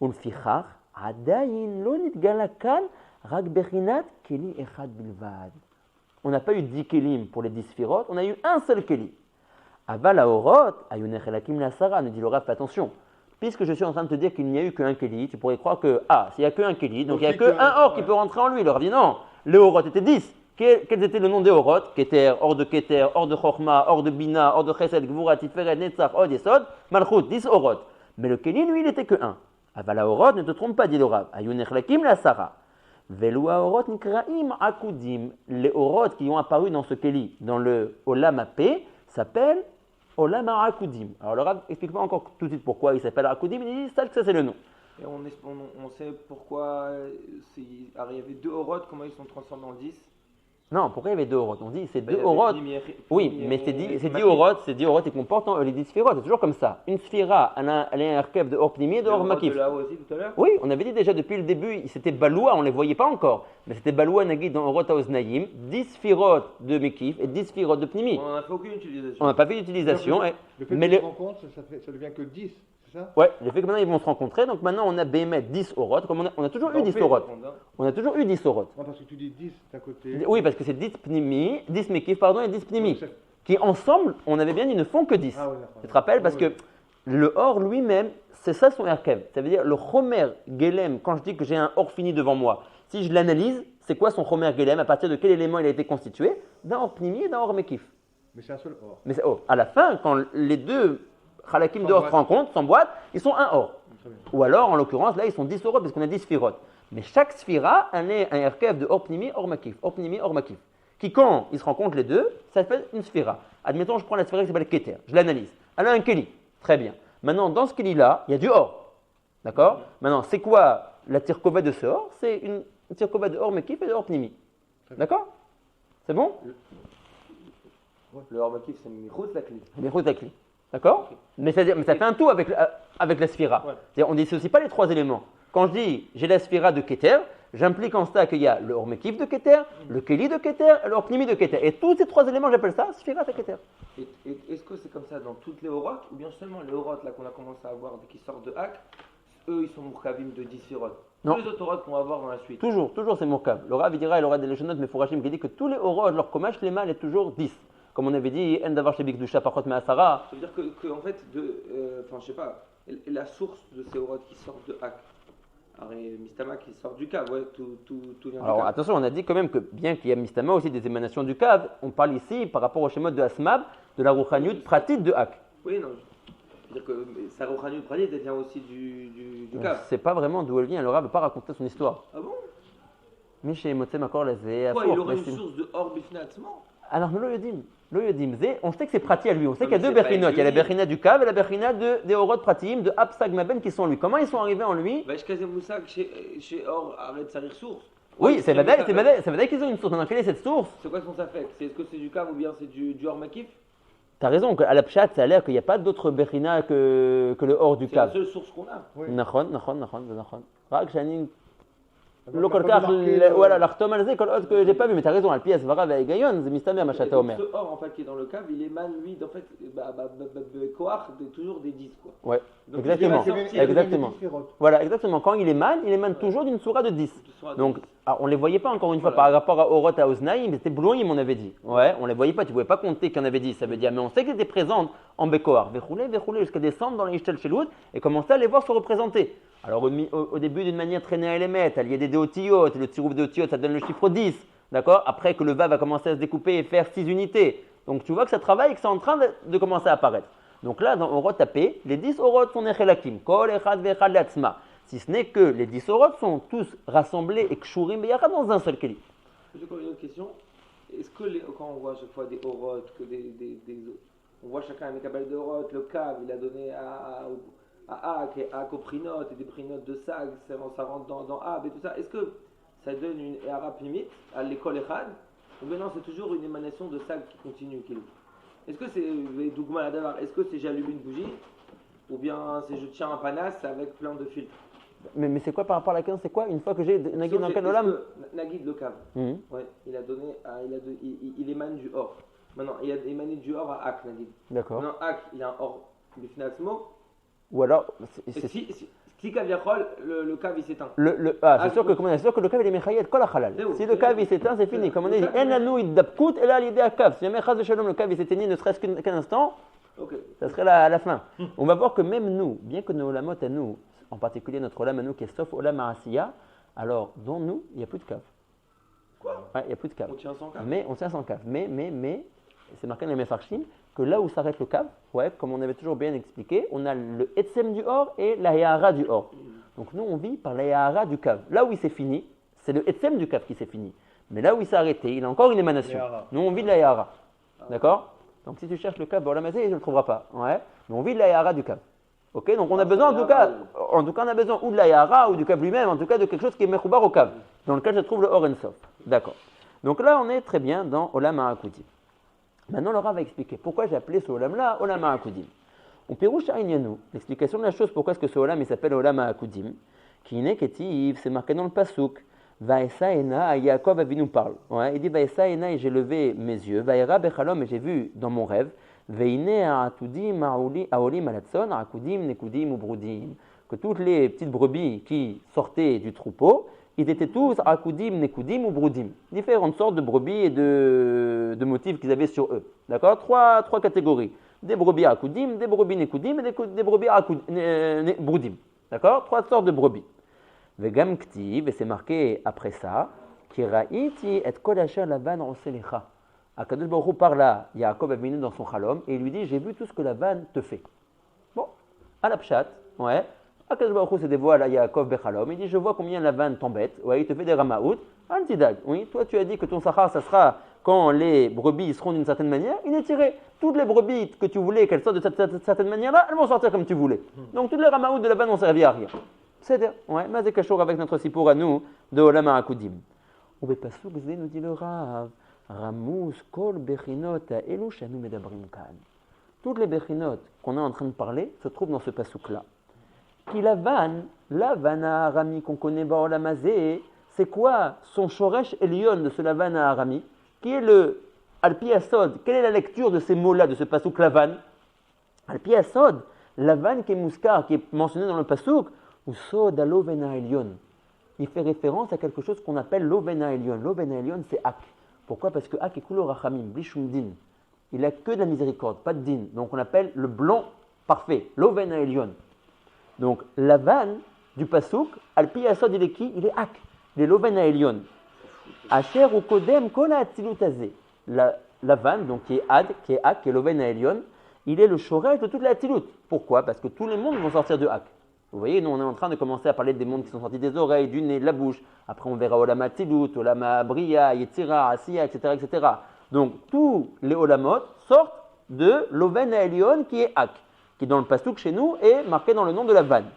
Ulfichar, Adayin, Lonit Galakan, Rak Bechinat, Keli Echad Bilvad. On n'a pas eu 10 Kelim pour les 10 Sphirot, on a eu un seul Keli. Aval Aorot, Ayunech Elakim la Sarah, nous dit le Rav, fais attention. Puisque je suis en train de te dire qu'il n'y a eu qu'un Keli, tu pourrais croire que, s'il n'y a qu'un Keli, donc il n'y a qu'un Or qui peut rentrer en lui. Le Rav dit non, les Orot étaient 10. Quels étaient le nom des Orot? Keter, Or de Keter, Or de Chochma, Or de Bina, Or de Chesed, Gvura, Tiferet, Netzach, Od Yesod, Malchut, 10 Orot. Mais le Keli, lui, il n'était que un. Aval Aorot, ne te trompe pas, dit le Rav. Ayunech Lakim la Sarah. Velu Aorot Nikraim Akudim. Les Orot qui ont apparu dans ce Keli, dans le Olam Apé, s'appellent Olam Akudim. Alors le Rav explique pas encore tout de suite pourquoi il s'appelle Akudim, il dit ça que ça c'est le nom. Et on sait pourquoi il y avait deux Orot, comment ils sont transformés en 10. Non, pourquoi il y avait deux Orot? On dit c'est Bah, deux il y avait Orot. Pnimi, Oui, Pnimi mais et c'est dit Makif. Orot qui comportent les 10 Sphirot. C'est toujours comme ça. Une Sphira, elle a un arkev de Or Pnimi et de Le Or Orot Makif. de là-haut aussi tout à l'heure. Oui, on avait dit déjà depuis le début, c'était Baloua, on ne les voyait pas encore. Mais c'était Baloua Nagid dans Orot Haoznaïm, 10 Sphirot de Mekif et 10 Sphirot de Pnimi. On n'en a fait aucune utilisation. On n'a pas fait d'utilisation. Le fait Mais qu'ils le- se rencontrent, ça devient que 10, c'est ça? Ouais, le fait que maintenant ils vont se rencontrer, donc maintenant on a Béhémet 10 Orot, comme on a toujours eu 10 fait, Orot. par contre, hein. On a toujours eu 10 Orot. Non, parce que tu dis 10 d'un côté. Oui, parce que c'est 10 Pnimi, 10 Mekif, pardon, et 10 Pnimi. Donc, Qui ensemble, on avait bien dit, ne font que 10. Ah ouais, d'accord. Tu te rappelles? Parce que le Or lui-même, c'est ça son Erkev. Ça veut dire le Chomer Gelem, quand je dis que j'ai un Or fini devant moi, si je l'analyse, c'est quoi son Chomer Gelem? À partir de quel élément il a été constitué? D'un Or Pnimi et d'un Or Mekif. Mais c'est un seul or. Mais à la fin, quand les deux Chalakim de Or se rencontrent, s'emboîtent, ils sont un Or. Très bien. Ou alors, en l'occurrence, là, ils sont 10 Orot parce qu'on a 10 Sphirot. Mais chaque Sphira, elle est un Erkev de Or Pnimi, Or Makif. Or Pnimi, Or Makif. Qui, quand ils se rencontrent les deux, ça fait une Sphira. Admettons, je prends la Sphira qui s'appelle Keter. Je l'analyse. Elle a un Keli. Très bien. Maintenant, dans ce Keli-là, il y a du Or. D'accord? Maintenant, c'est quoi la Tirkova de ce Or? C'est une Tirkova de Or Makif et de Or Pnimi. D'accord? C'est bon? Le Or Makif, c'est Michutz la clé. Les routes à clé. D'accord? Mais ça fait un tout avec la Sphira. Ouais. C'est-à-dire, on ne dissocie pas les trois éléments. Quand je dis j'ai la Sphira de Keter, j'implique en ça qu'il y a le Or Mekif de Keter, le Keli de Keter et le Or Pnimi de Keter. Et tous ces trois éléments, j'appelle ça Sphira de Keter. Et est-ce que c'est comme ça dans toutes les Orot ou bien seulement les Orot là qu'on a commencé à voir qui sortent de Hak, eux ils sont Mourkavim de 10 Sphirot. Non. Tous les autres Orot qu'on va voir dans la suite. Toujours c'est Mourkav. Le Rav il dira, il aura des légendes, mais Fourachim qui dit que tous les Orot, leur Komash, les mâles est toujours 10. Comme on avait dit, En Davar Shebik Dusha Pachot Me'asara. Ça veut dire que en fait, enfin je sais pas, la source de ces Orot qui sortent de Hak, alors il y a Mistama qui sort du cave, ouais, tout vient Alors du cave. attention, on a dit quand même que bien qu'il y a Mistama aussi des émanations du Kav, on parle ici par rapport au schéma de Asmab, de la Rouchaniut pratique de Hak. Oui, non, je veux dire que sa Rochanu Pradit, elle vient aussi du On ne cave. sait pas vraiment d'où elle vient, le Rav ne veut pas raconter son histoire. Ah bon? Miché Motsem Akor Lazé, Quoi, Afour, il aurait une Messim. source de Or Bifnatzman? Alors, Lo Yodim, on sait que c'est Prati à lui, on sait Non, qu'il y a mais deux c'est pas Berinot, il y a la Yodim. Berina du Kav et la Berina des Orot Pratim, de Absag Maben qui sont en lui. Comment ils sont arrivés en lui? Vaishkaze Moussak chez Or arrête Sarir Source. Oui, c'est vrai Vadaï qu'ils ont une source. Maintenant, quelle est cette source? C'est quoi son safek? Est-ce que c'est du cave ou bien c'est du Or Makif? T'as raison, à la Pshat, ça a l'air qu'il n'y a pas d'autre Berina que le Or du C'est la Kav. seule source qu'on a. Oui. Nachon. Rak Shanin לא כל כך, voilà, לחתום על זה כל עוד que j'ai pas vu, mais t'as raison, על פי הסברה וההיגיון, זה מסתבר מה שאתה אומר. Ce or en fait qui est dans le cave, il émane lui en fait Koach toujours des 10 quoi. Ouais, Donc, exactement, il va sortir exactement. Voilà, exactement. Quand il émane toujours d'une sourate de 10. Donc, on ne les voyait pas encore une fois par rapport à Oroth à Oznaïm, c'était Blouim, on avait dit. Ouais, on ne les voyait pas, tu ne pouvais pas compter qu'il y en avait 10, ça veut dire, mais on sait qu'elles étaient présentes en Bekoar, Vechoulé, jusqu'à descendre dans les Ishtel Shelout et commencer à les voir se représenter. Alors, au début, d'une manière très néa-élémètre, il y a des Deotiyot, le Tirouf Deotiyot, ça donne le chiffre 10, d'accord? Après que le Va va commencer à se découper et faire 6 unités. Donc, tu vois que ça travaille et que c'est en train de commencer à apparaître. Donc là, dans Oroth tapé, les 10 Oroth sont Nechelakim, Kol Echad Vechad Latzma. Si ce n'est que les 10 Oroth sont tous rassemblés et Kshurim Beyachad dans un seul Keli. J'ai encore une autre question. Est-ce que quand on voit à chaque fois des Oroth, on voit chacun un Mekabel de Oroth, le Kav, il a donné à Ak et Ak au Prinot et des Prinot de Sag, ça rentre dans Ab et tout ça. Est-ce que ça donne une Hara limite à l'école Echad ou bien non, c'est toujours une émanation de Sag qui continue Keli? Est-ce que c'est Dougma la Davar? Est-ce que c'est j'allume une bougie ou bien c'est je tiens un panasse avec plein de filtres? Mais c'est quoi par rapport à la question? C'est quoi une fois que j'ai Nagid dans quel olam? Nagid le Kav. Ouais, il a donné, il émane du or. Maintenant, il a émané du or à Ak Nagid. D'accord. Maintenant, Ak, il a un or Bifnatsmo. Ou alors, si Kaviachol, le Kav il s'éteint. C'est sûr que le Kav il est Mechayet Kol HaChalal. Si le Kav il s'éteint, c'est fini. Comme on dit, En lanu iddabkut et là l'idée à Kav. Si jamais Chaz Shalom le Kav il s'éteignait ne serait-ce qu'un instant, ça serait à la fin. On va voir que même nous, bien que nos olamot à nous, en particulier notre olam à nous qui est sauf olam Asiya, alors dans nous, il n'y a plus de Kav. Quoi? Ouais, il n'y a plus de Kav. On tient sans Kav. Mais on tient sans Kav. Mais, c'est marqué dans les Mefarshim, que là où s'arrête le Kav, ouais, comme on avait toujours bien expliqué, on a le Etsem du Or et la Yahara du Or. Donc nous, on vit par la Yahara du Kav. Là où il s'est fini, c'est le Etsem du Kav qui s'est fini. Mais là où il s'est arrêté, il a encore une émanation. Nous, on vit de la Yahara. D'accord? Donc si tu cherches le Kav dans la Mazé, tu ne le trouveras pas. Ouais. Mais on vit de la Yahara du Kav. Ok? Donc on a besoin, en tout cas, on a besoin ou de la Yahara ou du Kav lui-même, en tout cas de quelque chose qui est Mechoubar au Kav, dans lequel se trouve le Or Ensof. D'accord. Donc là, on est très bien dans Olam HaAkudim. Maintenant, le Rav va expliquer pourquoi j'ai appelé ce Olam-là Olam HaAkudim. On pérouche à Inyanu, l'explication de la chose, pourquoi est-ce que ce Olam il s'appelle Olam HaAkudim, qui n'est qu'étif, c'est marqué dans le Pasuk, Vaesa Ena, Yaakov Avinu parle. Ouais, il dit Vaesa Ena, et j'ai levé mes yeux, Vaera Bechalom, et j'ai vu dans mon rêve, Veine Atudim Aolim Alatson, Akudim, Nekudim, Ubrudim, que toutes les petites brebis qui sortaient du troupeau, ils étaient tous Akudim, Nekudim ou Brudim. Différentes sortes de brebis et de motifs qu'ils avaient sur eux. D'accord? Trois catégories. Des brebis Akudim, des brebis Nekudim et des brebis Brudim. D'accord? 3 sortes de brebis. Vegam Ktiv, et c'est marqué après ça, Kiraiti et Kodasher Lavan Roselecha. Akadosh Baruch Hu parle à Yaakov Avinu dans son Chalom et il lui dit, j'ai vu tout ce que Lavan te fait. Bon, à la pshat, ouais. Akadosh Baruch Hu se dévoile à Yaakov Bechalom, il dit, je vois combien Lavan t'embête, ouais, il te fait des ramaout, antidag, oui, toi tu as dit que ton sahar, ça sera quand les brebis seront d'une certaine manière, il est tiré. Toutes les brebis que tu voulais qu'elles sortent de cette certaine manière-là, elles vont sortir comme tu voulais. Donc toutes les ramaout de Lavan n'ont servi à rien. C'est-à-dire, ouais, mais c'est quelque avec notre sipour à nous de Olam HaAkudim. Ou bepasuk zé nous dit le Rav, Ramous kol bechinot elu shanu medabrim kan. Toutes les bechinot qu'on est en train de parler se trouvent dans ce pasuk-là. Qui Lavan Arami qu'on connaît Baolam Hazé, c'est quoi son shoresh Elion de ce Lavan Arami, qui est le Alpi Asod? Quelle est la lecture de ces mots-là, de ce pasuk Lavan? Alpi Asod, Lavan qui est Mouskar, qui est mentionné dans le pasuk, ou Sod Alovena Elion. Il fait référence à quelque chose qu'on appelle l'Ovena Elion. L'Ovena Elion, c'est Ak. Pourquoi? Parce que Ak est Kulo Rachamim, Blishum Din. Il n'a que de la miséricorde, pas de din. Donc on appelle le blanc parfait, l'Ovena Elion. Donc Lavan du pasuk, Alpi Asod, il est qui? Il est Ak, il est l'Ovena Elion. Asher ou Kodem Kola Atzilut Azé. Lavan, donc qui est Ad, qui est Ak, qui est l'Ovena Elion, il est le shoresh de toute la Atzilut. Pourquoi? Parce que tous les mondes vont sortir de Ak. Vous voyez, nous on est en train de commencer à parler des mondes qui sont sortis des oreilles, du nez, de la bouche. Après on verra Olama Tilut, Olama Bria, Yetzira, Asiya, etc., etc. Donc tous les Olamot sortent de l'Oven Elion qui est Ak, qui dans le pasuk chez nous est marqué dans le nom de la vanne.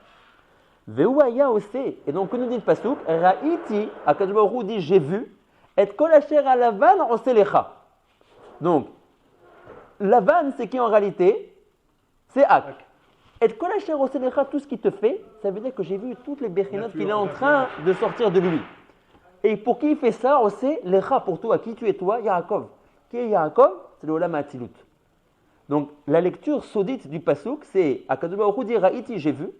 Veouaya Ose, et donc que nous dit le pasuk, Ra'iti, Akadosh Baruch Hu dit j'ai vu, et kol asher à la vanne oselecha. Donc la vanne c'est qui en réalité? C'est Ak. Et Kolacher Oselecha, tout ce qu'il te fait, ça veut dire que j'ai vu toutes les béchinot qu'il est en train de sortir de lui. Et pour qui il fait ça, on sait, Lecha, pour toi, qui tu es toi, Yaakov. Qui est Yaakov? C'est le Olam Hatzilut. Donc, la lecture saudite du Pasuk, c'est Akadosh Baruch Hu dit Ra'iti, j'ai vu.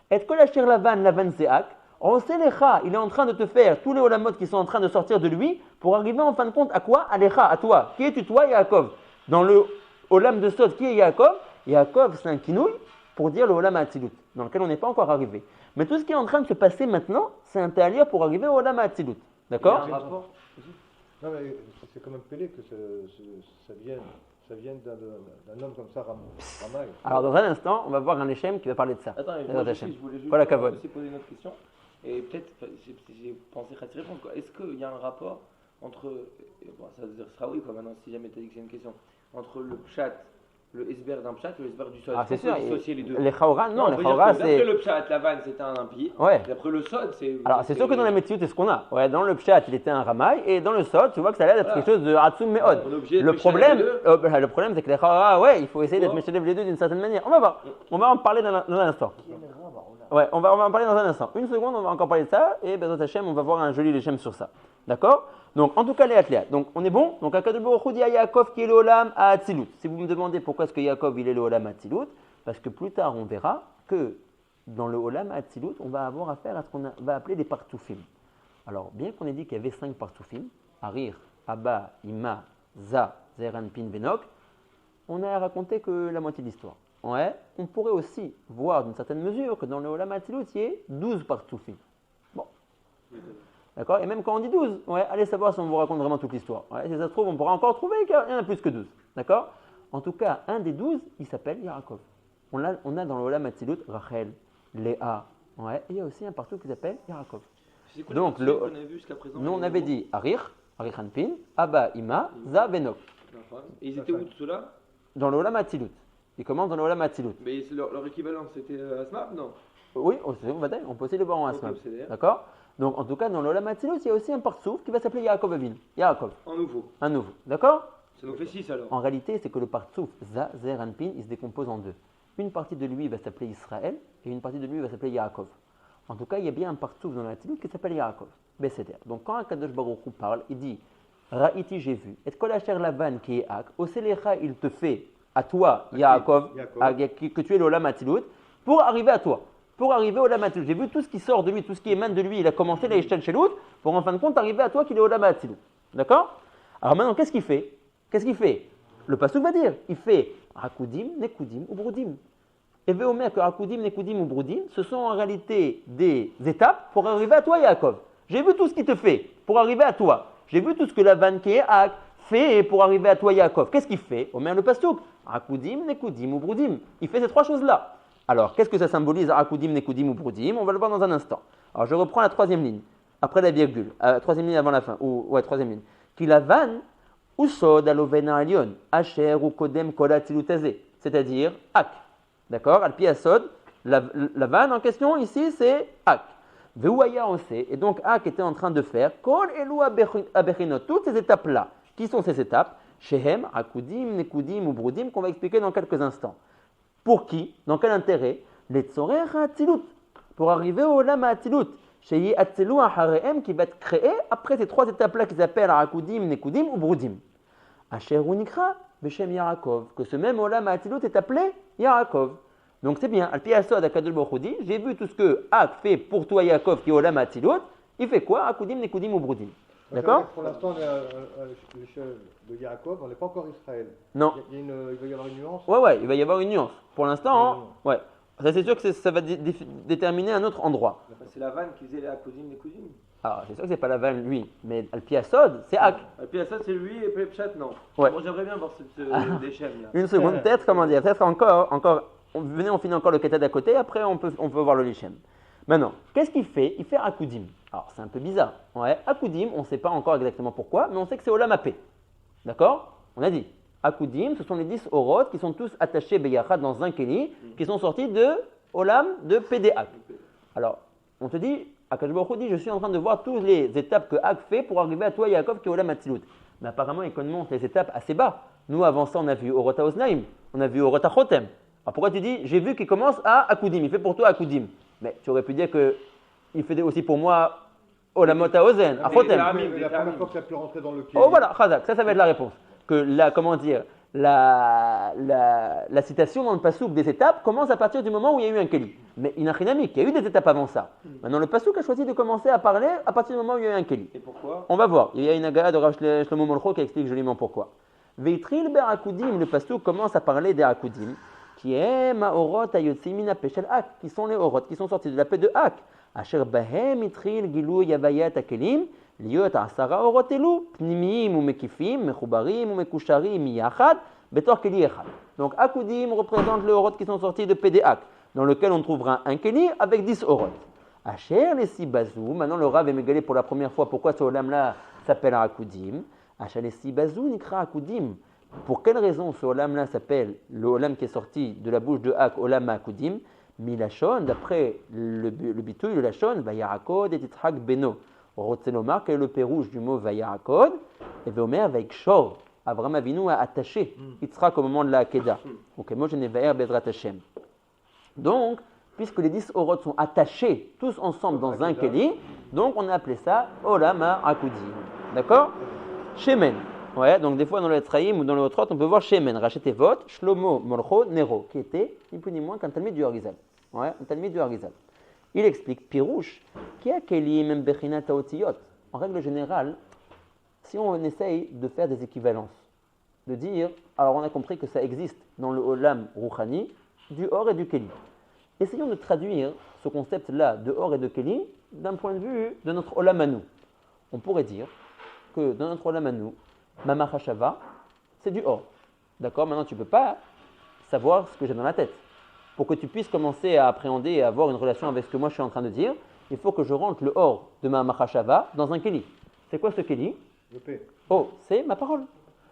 Et Kol Asher Lavan c'est Ak. On sait Lecha, il est en train de te faire tous les Olamot qui sont en train de sortir de lui pour arriver en fin de compte à quoi? À Lecha, à toi. Qui es-tu, toi, Yaakov? Dans le Olam de Sod, qui est Yaakov? Yaakov, c'est un kinouï pour dire le Olam Hatzilut, dans lequel on n'est pas encore arrivé. Mais tout ce qui est en train de se passer maintenant, c'est un ta'alir pour arriver au Olam Hatzilut. D'accord? Il y a un rapport. Non, mais c'est quand même pélé que ça vienne d'un homme comme ça, Ramaï. Alors, dans un instant, on va voir un Hachem qui va parler de ça. Attends, Bezrat moi Hashem. je voulais juste Voilà, Kavod. aussi poser une autre question. Et peut-être, j'ai pensé à te répondre. Quoi. Est-ce qu'il y a un rapport entre, bon, ça sera oui, quoi, maintenant, si jamais tu as dit que c'est une question, entre le pshat, le esber d'un pshat et le esber du sod? Ah, c'est sûr. Dissocier les deux. Les Chaoran, non, on les peut dire Chaoran, que c'est. d'après le pshat, la vanne, c'était un impie. Ouais. D'après le sod, c'est. Alors, c'est sûr que dans la Metziut, c'est ce qu'on a. Ouais, dans le Pshat, il était un Ramaï, et dans le Sod, tu vois que ça a l'air d'être Voilà. quelque chose de Hatsum Meod. On est obligé de Le méchanger problème, les deux. le problème, c'est que les Chaoran, ouais, il faut essayer d'être Ouais. méchanger les deux d'une certaine manière. On va voir. On va en parler dans un instant. Ouais, on va en parler dans un instant. Une seconde, on va encore parler de ça, et Bezrat Hashem, on va voir un joli Lechem sur ça. D'accord? Donc, en tout cas, les Atléa. Donc, on est bon? Donc, Akadosh Baruch Hu dit à Yaakov qui est le Olam à Hatzilut. Si vous me demandez pourquoi est-ce que Yaakov il est le Olam à Hatzilut, parce que plus tard, on verra que dans le Olam à Hatzilut, on va avoir affaire à ce qu'on va appeler des partoufim. Alors, bien qu'on ait dit qu'il y avait 5 partoufim, Arir, Abba, Ima, Za, Zeranpin, Venok, on a raconté que la moitié de l'histoire. Ouais, on pourrait aussi voir d'une certaine mesure que dans le Olam Hatzilut, il y ait 12 partoufim. Bon. D'accord? Et même quand on dit 12, ouais, allez savoir si on vous raconte vraiment toute l'histoire. Ouais, si ça se trouve, on pourra encore trouver qu'il y en a plus que 12. D'accord? En tout cas, un des 12, il s'appelle Yaakov. On a dans le Olam Hatzilut Rachel, Léa. Ouais, et il y a aussi un partout qui s'appelle Yaakov. C'est quoi Donc, les qu'on a vu jusqu'à présent? Nous, on avait dit Arir, Hanpin, Abba, Ima, Za, Venok. Et ils étaient où tout cela? Dans le Olam Hatzilut. Ils commencent dans le Olam Hatzilut. Mais leur équivalent, c'était Asmap, non? Oui, on peut aussi le voir en Asmab. Ok, c'est-à-dire D'accord? Donc, en tout cas, dans le Olam Hatzilut, il y a aussi un partsouf qui va s'appeler Yaakov Avin. Yaakov, En nouveau. un nouveau. D'accord? Ça nous fait 6 alors. En réalité, c'est que le partsouf Za, Zer, Anpin, il se décompose en deux. Une partie de lui va s'appeler Israël et une partie de lui va s'appeler Yaakov. En tout cas, il y a bien un partsouf dans la Hatzilut qui s'appelle Yaakov. Beseder. Donc, quand Akadosh Baruch Hu parle, il dit Ra'iti, j'ai vu. Et Kol Asher Lavan qui est Ak, Oselecha, il te fait à toi, Yaakov, que tu es le Olam Hatzilut, pour arriver à toi. Pour arriver au Olam Hatzilut. J'ai vu tout ce qui sort de lui, tout ce qui émane de lui. Il a commencé la Ishtal Shelut pour en fin de compte arriver à toi qui est au Olam Hatzilut. D'accord? Alors maintenant, qu'est-ce qu'il fait? Qu'est-ce qu'il fait? Le pasuk va dire, il fait Rakudim, Nekudim ou Brudim. Et Veomer que Rakudim, Nekudim ou Brudim, ce sont en réalité des étapes pour arriver à toi, Yaakov. J'ai vu tout ce qu'il te fait pour arriver à toi. J'ai vu tout ce que Lavan qui est Ak fait pour arriver à toi, Yaakov. Qu'est-ce qu'il fait? Omer le pasuk, Rakudim, Nekudim ou Brudim. Il fait ces trois choses-là. Alors, qu'est-ce que ça symbolise, Rakudim, Nekudim ou Brudim? On va le voir dans un instant. Alors, je reprends la troisième ligne, après la virgule, troisième ligne avant la fin, troisième ligne. Qui Lavan, Usod aloven alion, Asher ou Kodem kola tzilutazé, c'est-à-dire Ak. D'accord? Alpi Asod, la vanne en question ici, c'est Ak. Veuaya on sait, et donc Ak était en train de faire Kol elu abechinot, toutes ces étapes-là. Qui sont ces étapes? Shehem, Akudim, Nekudim ou Brudim, qu'on va expliquer dans quelques instants. Pour qui? Dans quel intérêt? Les Tzorer Hatzilut, pour arriver au Olam Hatzilut. Chez Hatzilu Hareem qui va être créé après ces trois étapes-là qui s'appellent Akudim, Nekudim ou Brudim. Asher Unikra, Beshem Yaakov, que ce même Olam Hatzilut est appelé Yaakov. Donc c'est bien, Al-Pi Asod Akadosh Baruch Hu dit, j'ai vu tout ce que Ak fait pour toi Yaakov qui est Olam Hatzilut, il fait quoi? Akudim, Nekudim ou Brudim. D'accord? Pour l'instant, on est à l'échelle de Yaakov, on n'est pas encore Israël. Non. Il va y avoir une nuance. Ouais, il va y avoir une nuance. Pour l'instant, hein, ouais. Ça c'est sûr que ça va déterminer un autre endroit. C'est la vanne qui faisait les Akudim, les cousines. Alors, c'est sûr que c'est pas la vanne lui, mais Al-Pi Asod, c'est Ak. Et puis ça, c'est lui et puis Pshat, non. Ouais. Moi, j'aimerais bien voir des chaînes là. Une seconde, peut-être, comment dire, peut-être encore, venez, on finit encore le Ketad à côté, après on peut voir le Lichem. Maintenant, qu'est-ce qu'il fait? Il fait Akudim. Alors, c'est un peu bizarre. Ouais, Akudim, on ne sait pas encore exactement pourquoi, mais on sait que c'est Olam Apé. D'accord? On a dit. Akudim, ce sont les 10 Orot qui sont tous attachés Beyachad dans un Keli, qui sont sortis de Olam de PDAK. Alors, on te dit, Akadosh Baruch Hu dit, je suis en train de voir toutes les étapes que Ak fait pour arriver à toi, Yaakov, qui est Olam Hatzilut. Mais apparemment, il monte les étapes assez bas. Nous, avant ça, on a vu Orot HaOznaim, on a vu Orot HaChotem. Alors pourquoi tu dis, j'ai vu qu'il commence à Akudim, il fait pour toi Akudim? Mais tu aurais pu dire qu'il fait aussi pour moi Olamot Haozen, à Chotem. La première fois que ça peut rentrer dans le kéli. Oh voilà, Chazak, ça va être la réponse. Que la, comment dire, la citation dans le pasouk des étapes commence à partir du moment où il y a eu un kéli. Mais inachinamique, il y a eu des étapes avant ça. Maintenant, le pasouk a choisi de commencer à parler à partir du moment où il y a eu un kéli. Et pourquoi? On va voir. Il y a une agaïa de Rav Shlomo Molcho qui explique joliment pourquoi. Veitril ber akudim, le pasouk commence à parler des akudim, qui est ma'orot ayotzimina peshel ak, qui sont les orot, qui sont sortis de la paix de ak. Asher bahem itril gilou yavayat akelim, liot asara orot elu, pnimim ou mekifim, mechubarim ou mekusharim yachad, betor keli echad. Donc akudim représente les orot qui sont sortis de paix de ak, dans lequel on trouvera un keli avec 10 orot. Asher les sibazou, maintenant le Rav est mégalé pour la première fois pourquoi ce olam-là s'appelle akudim. Asher les sibazou nikra akudim. Pour quelle raison ce olam-là s'appelle le olam qui est sorti de la bouche de Ak, olam akudim? Milachon, d'après le bitouille, le lachon, vayarakod et titzhak beno. Rotzelomar, quel est le pérouge du mot vayarakod? Et veomer avec shor. Avraham Avinu a attaché Yitzhak au moment de la Hakeda. Donc, moi je n'ai vayer bezrat Hashem. Donc, puisque les 10 orot sont attachés tous ensemble dans un keli, donc on a appelé ça olam akudim. D'accord? Shemen. Ouais, donc des fois dans le Etzraïm ou dans le Otrot, on peut voir Shemen, Rachet Evot, Shlomo Molcho Nero, qui était ni plus ni moins qu'un Talmid du Harizal. Ouais, un Talmid du Harizal. Il explique Pirouche, qui a Kelim Bechinat Haotiyot. En règle générale, si on essaye de faire des équivalences, de dire, alors on a compris que ça existe dans le Olam Rouchani, du Or et du Keli. Essayons de traduire ce concept-là de Or et de Keli d'un point de vue de notre Olam à nous. On pourrait dire que dans notre Olam à nous, Mama Chashava, c'est du or. D'accord? Maintenant, tu ne peux pas savoir ce que j'ai dans la tête. Pour que tu puisses commencer à appréhender et à avoir une relation avec ce que moi je suis en train de dire, il faut que je rentre le or de Mama Chashava dans un keli. C'est quoi ce keli? Oh, c'est ma parole.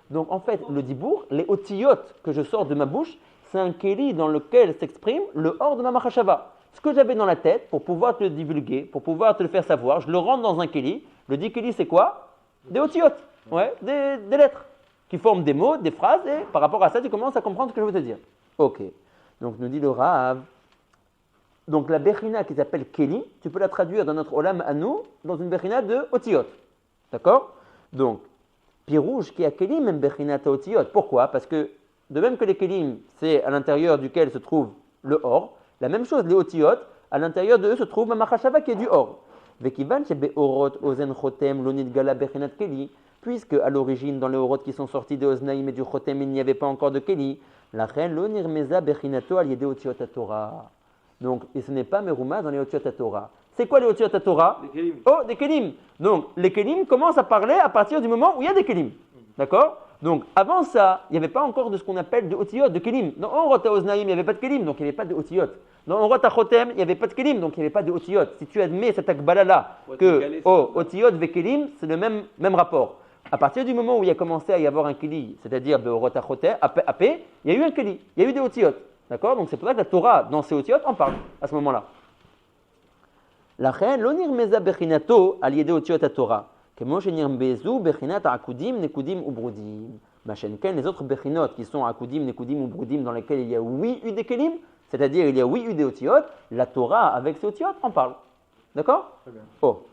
Donc en fait, le dibour, les otiyot que je sors de ma bouche, c'est un keli dans lequel s'exprime le or de Mama Chashava. Ce que j'avais dans la tête, pour pouvoir te le divulguer, pour pouvoir te le faire savoir, je le rentre dans un keli. Le dit keli, c'est quoi? Des otiyot. Ouais, des lettres qui forment des mots, des phrases, et par rapport à ça, tu commences à comprendre ce que je veux te dire. Ok. Donc, nous dit le Rav. Donc, la Bechina qui s'appelle Keli, tu peux la traduire dans notre Olam à nous, dans une Bechina de Otiyot. D'accord? Donc, Pirouge qui a Keli, même Bechina ta Otiyot. Pourquoi? Parce que, de même que les Kelim, c'est à l'intérieur duquel se trouve le Or, la même chose, les Otiyot, à l'intérieur de eux se trouve Mama Chashava qui est du Or. Vekivan shebe Orot Ozen Chotem Lonid Gala Bechinat Keli. Puisque à l'origine, dans les orot qui sont sortis de Oznaïm et du Chotem, il n'y avait pas encore de Keli, la reine l'onirmeza bechinato al yede otiot Torah. Donc, et ce n'est pas merouma dans les otiot Torah. C'est quoi les otiot Torah? Des kelim. Oh, des kelim. Donc, les kelim commencent à parler à partir du moment où il y a des kelim. D'accord? Donc, avant ça, il n'y avait pas encore de ce qu'on appelle de otiot, de kelim. Dans orot à Oznaïm, il n'y avait pas de kelim, donc il n'y avait pas de otiot. Dans orot à Chotem, il n'y avait pas de kelim, donc il n'y avait pas de otiot. Si tu admets cette akbala-là, que otiot ve kelim, c'est le même rapport. À partir du moment où il a commencé à y avoir un keli, c'est-à-dire Beorot Achoté, AP, il y a eu un keli, il y a eu des otiyot. D'accord? Donc c'est pour ça que la Torah, dans ces otiyot, en parle à ce moment-là. La reine, l'onir meza bechinato al yede otiyot à Torah. Que moi, j'enir bezu bechinat akudim, nekudim ou brudim. Machenken, les autres bechinot qui sont akudim, nekudim ou brudim, dans lesquels il y a oui eu des kelim, c'est-à-dire il y a oui eu des otiyot, la Torah, avec ces otiyot, en parle. D'accord? Très bien. Oh.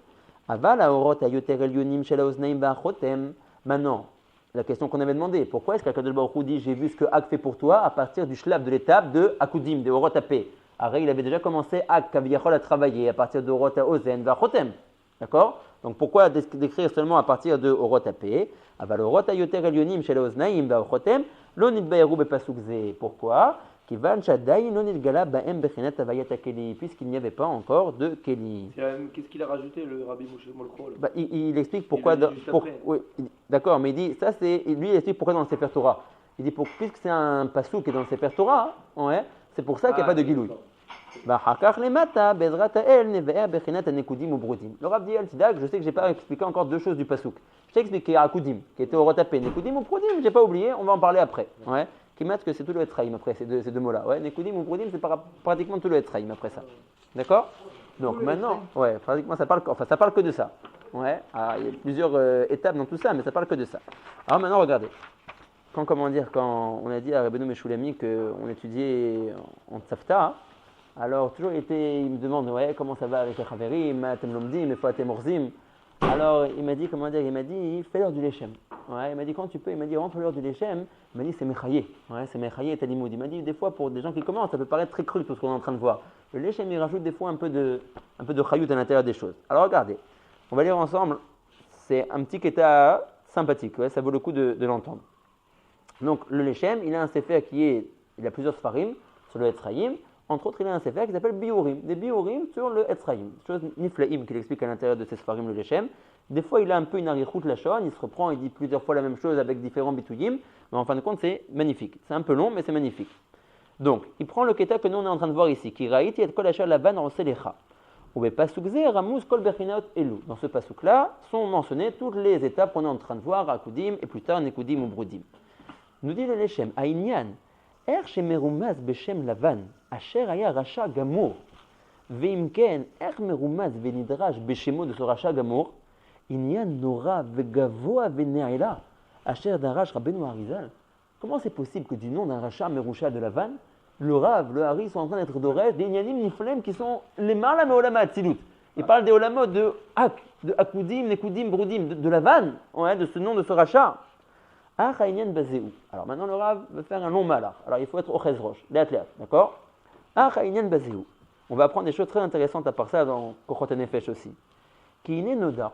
Maintenant, la question qu'on avait demandé, pourquoi est-ce qu'Akadosh Baruch Hu dit j'ai vu ce que Ak fait pour toi à partir du shlab de l'étape de Akudim, de Orot Apé. Arrête, il avait déjà commencé Ak, Kaviachol à travailler à partir de Orot Ozen, Vachotem. D'accord? Donc pourquoi décrire seulement à partir de Orot Apé? Aval Ayoter Elyonim Shel Oznaim Vachotem, lo nitbayeru bepasuk ze. Pourquoi? Puisqu'il n'y avait pas encore de Keli. Qu'est-ce qu'il a rajouté, le Rabbi Moshe Molcho? Il explique pourquoi. Oui, d'accord, mais il dit, ça c'est. Lui, il explique pourquoi dans le Sefer Torah. Il dit, puisque c'est un pasuk qui est dans le Sefer Torah, ouais, c'est pour ça qu'il n'y a pas de Gilouï. Le Rav dit, je sais que je n'ai pas expliqué encore deux choses du pasuk. Je t'ai expliqué Akudim, qui était au Rotapé. Nekudim ou Proudim, je n'ai pas oublié, on va en parler après. Ouais. Que c'est tout le Etzraïm après ces deux mots-là. Ouais, Nekudim ou Proudim, c'est pratiquement tout le Etzraïm après ça. D'accord? Donc maintenant, ouais, pratiquement ça parle que de ça. Ouais, il y a plusieurs étapes dans tout ça, mais ça parle que de ça. Alors maintenant, regardez. Quand on a dit à Rabbeinu Meshoulami qu'on étudiait en Tzafta, Alors, toujours il me demande, ouais, comment ça va avec les Chaverim, Atem Lomdim, Atem Orzim. Alors, il m'a dit, fais-leur du Lechem. Ouais, il m'a dit, quand tu peux, il m'a dit, rentre-leur du Lechem. Il m'a dit, c'est Mechaye. Ouais, c'est Mechaye et Talimoud. Il m'a dit, des fois, pour des gens qui commencent, ça peut paraître très cru tout ce qu'on est en train de voir. Le Lechem, il rajoute des fois un peu de Chayout à l'intérieur des choses. Alors, regardez, on va lire ensemble. C'est un petit kéta sympathique, ouais, ça vaut le coup de l'entendre. Donc, le Lechem, il a un sefer il a plusieurs sfarim sur le Etzraïm. Entre autres, il a un sefer qui s'appelle Biurim, des Biurim sur le Etzraïm. Chose niflaïm qu'il explique à l'intérieur de ces sfarim, le Lechem. Des fois, il a un peu une arichout lachon, il se reprend, il dit plusieurs fois la même chose avec différents bituyim, mais en fin de compte, c'est magnifique. C'est un peu long, mais c'est magnifique. Donc, il prend le kéta que nous on est en train de voir ici, qui raïti et kol achar lavan en selecha. Ou be pasuk ze ramuz kol berchinot elu. Dans ce pasuk-là, sont mentionnées toutes les étapes qu'on est en train de voir, akudim et plus tard nekudim ou brudim. Nous dit le Lechem, Aïnyan, Er shemerumaz beshem lavan, asher aya racha gamour, veimken er merumaz venidraj beshemo de ce racha gamour, inyan nora vegavoa veneila, asher darash rabbeinu Arizal. Comment c'est possible que du nom d'un racha merusha de Lavan, le Rav, le Hari sont en train d'être d'orège, des Inyanim niflem qui sont les malas mais olama atzilut. Il parle des olamot de Ak, de Akudim, Nekudim, Brudim, de Lavan, ouais, de ce nom de ce rachat. Alors maintenant le Rav veut faire un long malach. Alors il faut être au chezrosh, léat, d'accord? On va apprendre des choses très intéressantes à part ça dans Kochot HaNefesh aussi. Ki ine noda,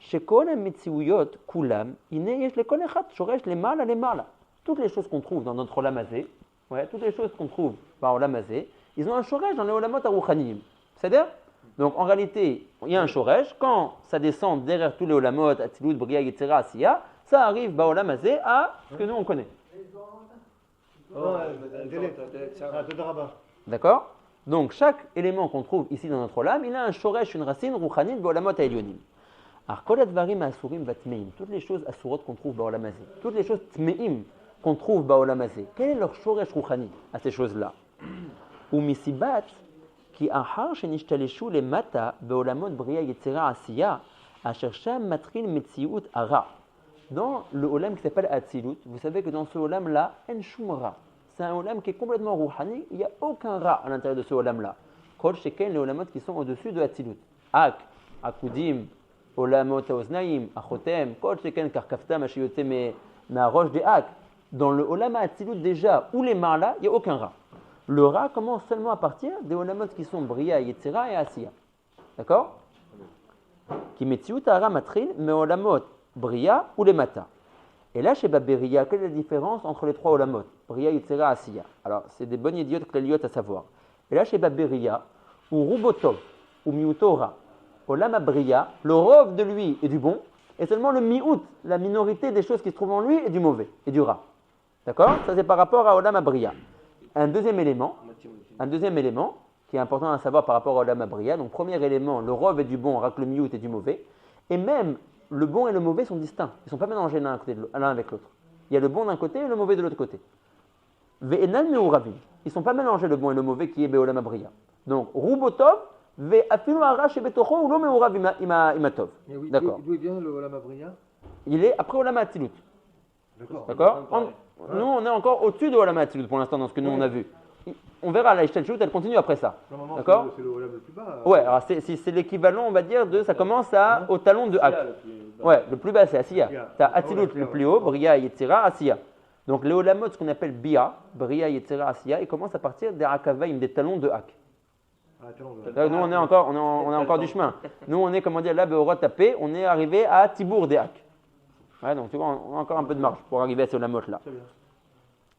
shekol ha-metziuyot kulam, ine yesh lekol echad shoresh lemala lemala. Toutes les choses qu'on trouve dans notre olam hazé, ouais, toutes les choses qu'on trouve par olam hazé, ils ont un shoresh dans les olamot haruchaniyim. C'est-à-dire? Donc en réalité, il y a un shoresh, quand ça descend derrière tous les olamot, atzilut, bria, etc., asiya, ça arrive baolam hazé à ce que nous on connaît. D'accord? Donc chaque élément qu'on trouve ici dans notre olam, il a un shoresh, une racine, ruchanit, baolamot haelyonim. Alors kol advarim asurim vatmeim, toutes les choses asurot qu'on trouve baolam hazé, toutes les choses tmeim qu'on trouve baolam hazé, quel est leur shoresh ruchani à ces choses-là? Ou misibat ki ahar shenishtaleshu le mata baolamot bria yetzera asiya, asher sham matril metziut ara. Dans le olam qui s'appelle Atzilut, vous savez que dans ce olam-là, en shumra. C'est un olam qui est complètement rouhani, il n'y a aucun ra à l'intérieur de ce olam-là. Kol sheken, les olamot qui sont au-dessus de Atzilut. Ak, akudim, olamot haoznaim, achotem, kol sheken karkaftam, ashiyotse ma roche des ak. Dans le olam Atzilut déjà, ou les marla, il n'y a aucun ra. Le ra commence seulement à partir des olamot qui sont bria, yetzera et asiya. D'accord? Qui metziut ara matril, mais olamot Bria ou les Mata. Et là, chez Babberia, quelle est la différence entre les trois olamot? Bria, Yitzera, Asiya. Alors, c'est des bonnes idiotes kléliotes à savoir. Et là, chez Babberia, ou Rubotov, ou Miutora, olama Bria, le rov de lui est du bon, et seulement le Miut, la minorité des choses qui se trouvent en lui, est du mauvais, et du rat. D'accord? Ça, c'est par rapport à olama Bria. Un deuxième élément qui est important à savoir par rapport à olama Bria. Donc, premier élément, le rov est du bon, rak le Miut est du mauvais. Et même le bon et le mauvais sont distincts. Ils ne sont pas mélangés l'un avec l'autre. Il y a le bon d'un côté et le mauvais de l'autre côté. Ve'enan meuravim. Ils ne sont pas mélangés le bon et le mauvais qui est be'olam abriya. Donc, rubotov, ve'afilu arash et betocho ou lo meurav imatov. D'accord. D'où vient le olam abriya? Il est après olam atzilut. D'accord. Nous, on est encore au-dessus de olam atzilut pour l'instant dans ce que nous on a vu. On verra la Ishtalchut, elle continue après ça. D'accord? C'est le olam le plus bas. Ouais, alors c'est l'équivalent, on va dire, de ça commence au talon de Ak. Ouais, le plus bas c'est Asiya. Tu as Atzilut le plus haut, Bria, Yetzera, Asiya. Donc les olamot, ce qu'on appelle Bia, Bria, Yetzera, Asiya, ils commencent à partir des Akavaim, des talons de Ak. Nous on est encore du chemin. Nous on est, comment dire, là, Beorot tapé, on est arrivé à Tibour des Ak. Ouais, donc tu vois, on a encore un peu de marge pour arriver à ces olamot là.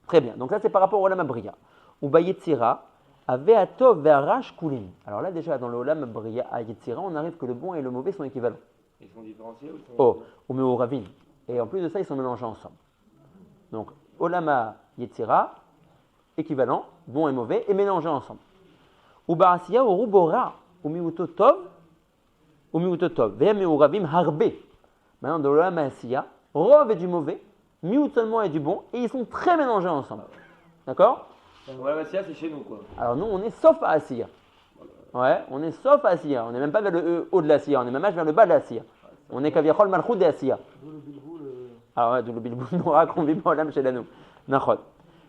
Très bien, donc là c'est par rapport au olam Bria. Ou Bayetzira, avait Atov Ve'arash Kulim. Alors là, déjà, dans le Olam Bria à Yetzira, on arrive que le bon et le mauvais sont équivalents. Ils sont différenciés ou sont... Oh, ou Meoravin. Et en plus de ça, ils sont mélangés ensemble. Donc, Olama Yetzira, équivalent, bon et mauvais, et mélangés ensemble. Ou Barasiya, ou Rubora, ou Miutotov, Ve'em Meoravim Harbe. Maintenant, dans l'Olam Asiya, Rov est du mauvais, Miut seulement est du bon, et ils sont très mélangés ensemble. D'accord? Voilà, Asiya, c'est chez nous, quoi. Alors nous, on est sauf à Asiya. Ouais, on est sauf à Asiya. On n'est même pas vers le haut de l'Asiya, on est même vers le bas de l'Asiya. On est Kaviachol Malchut de Asiya. Ah ouais, d'où le bilboul noura qu'on vit pas l'âme chez la nous. Nachot.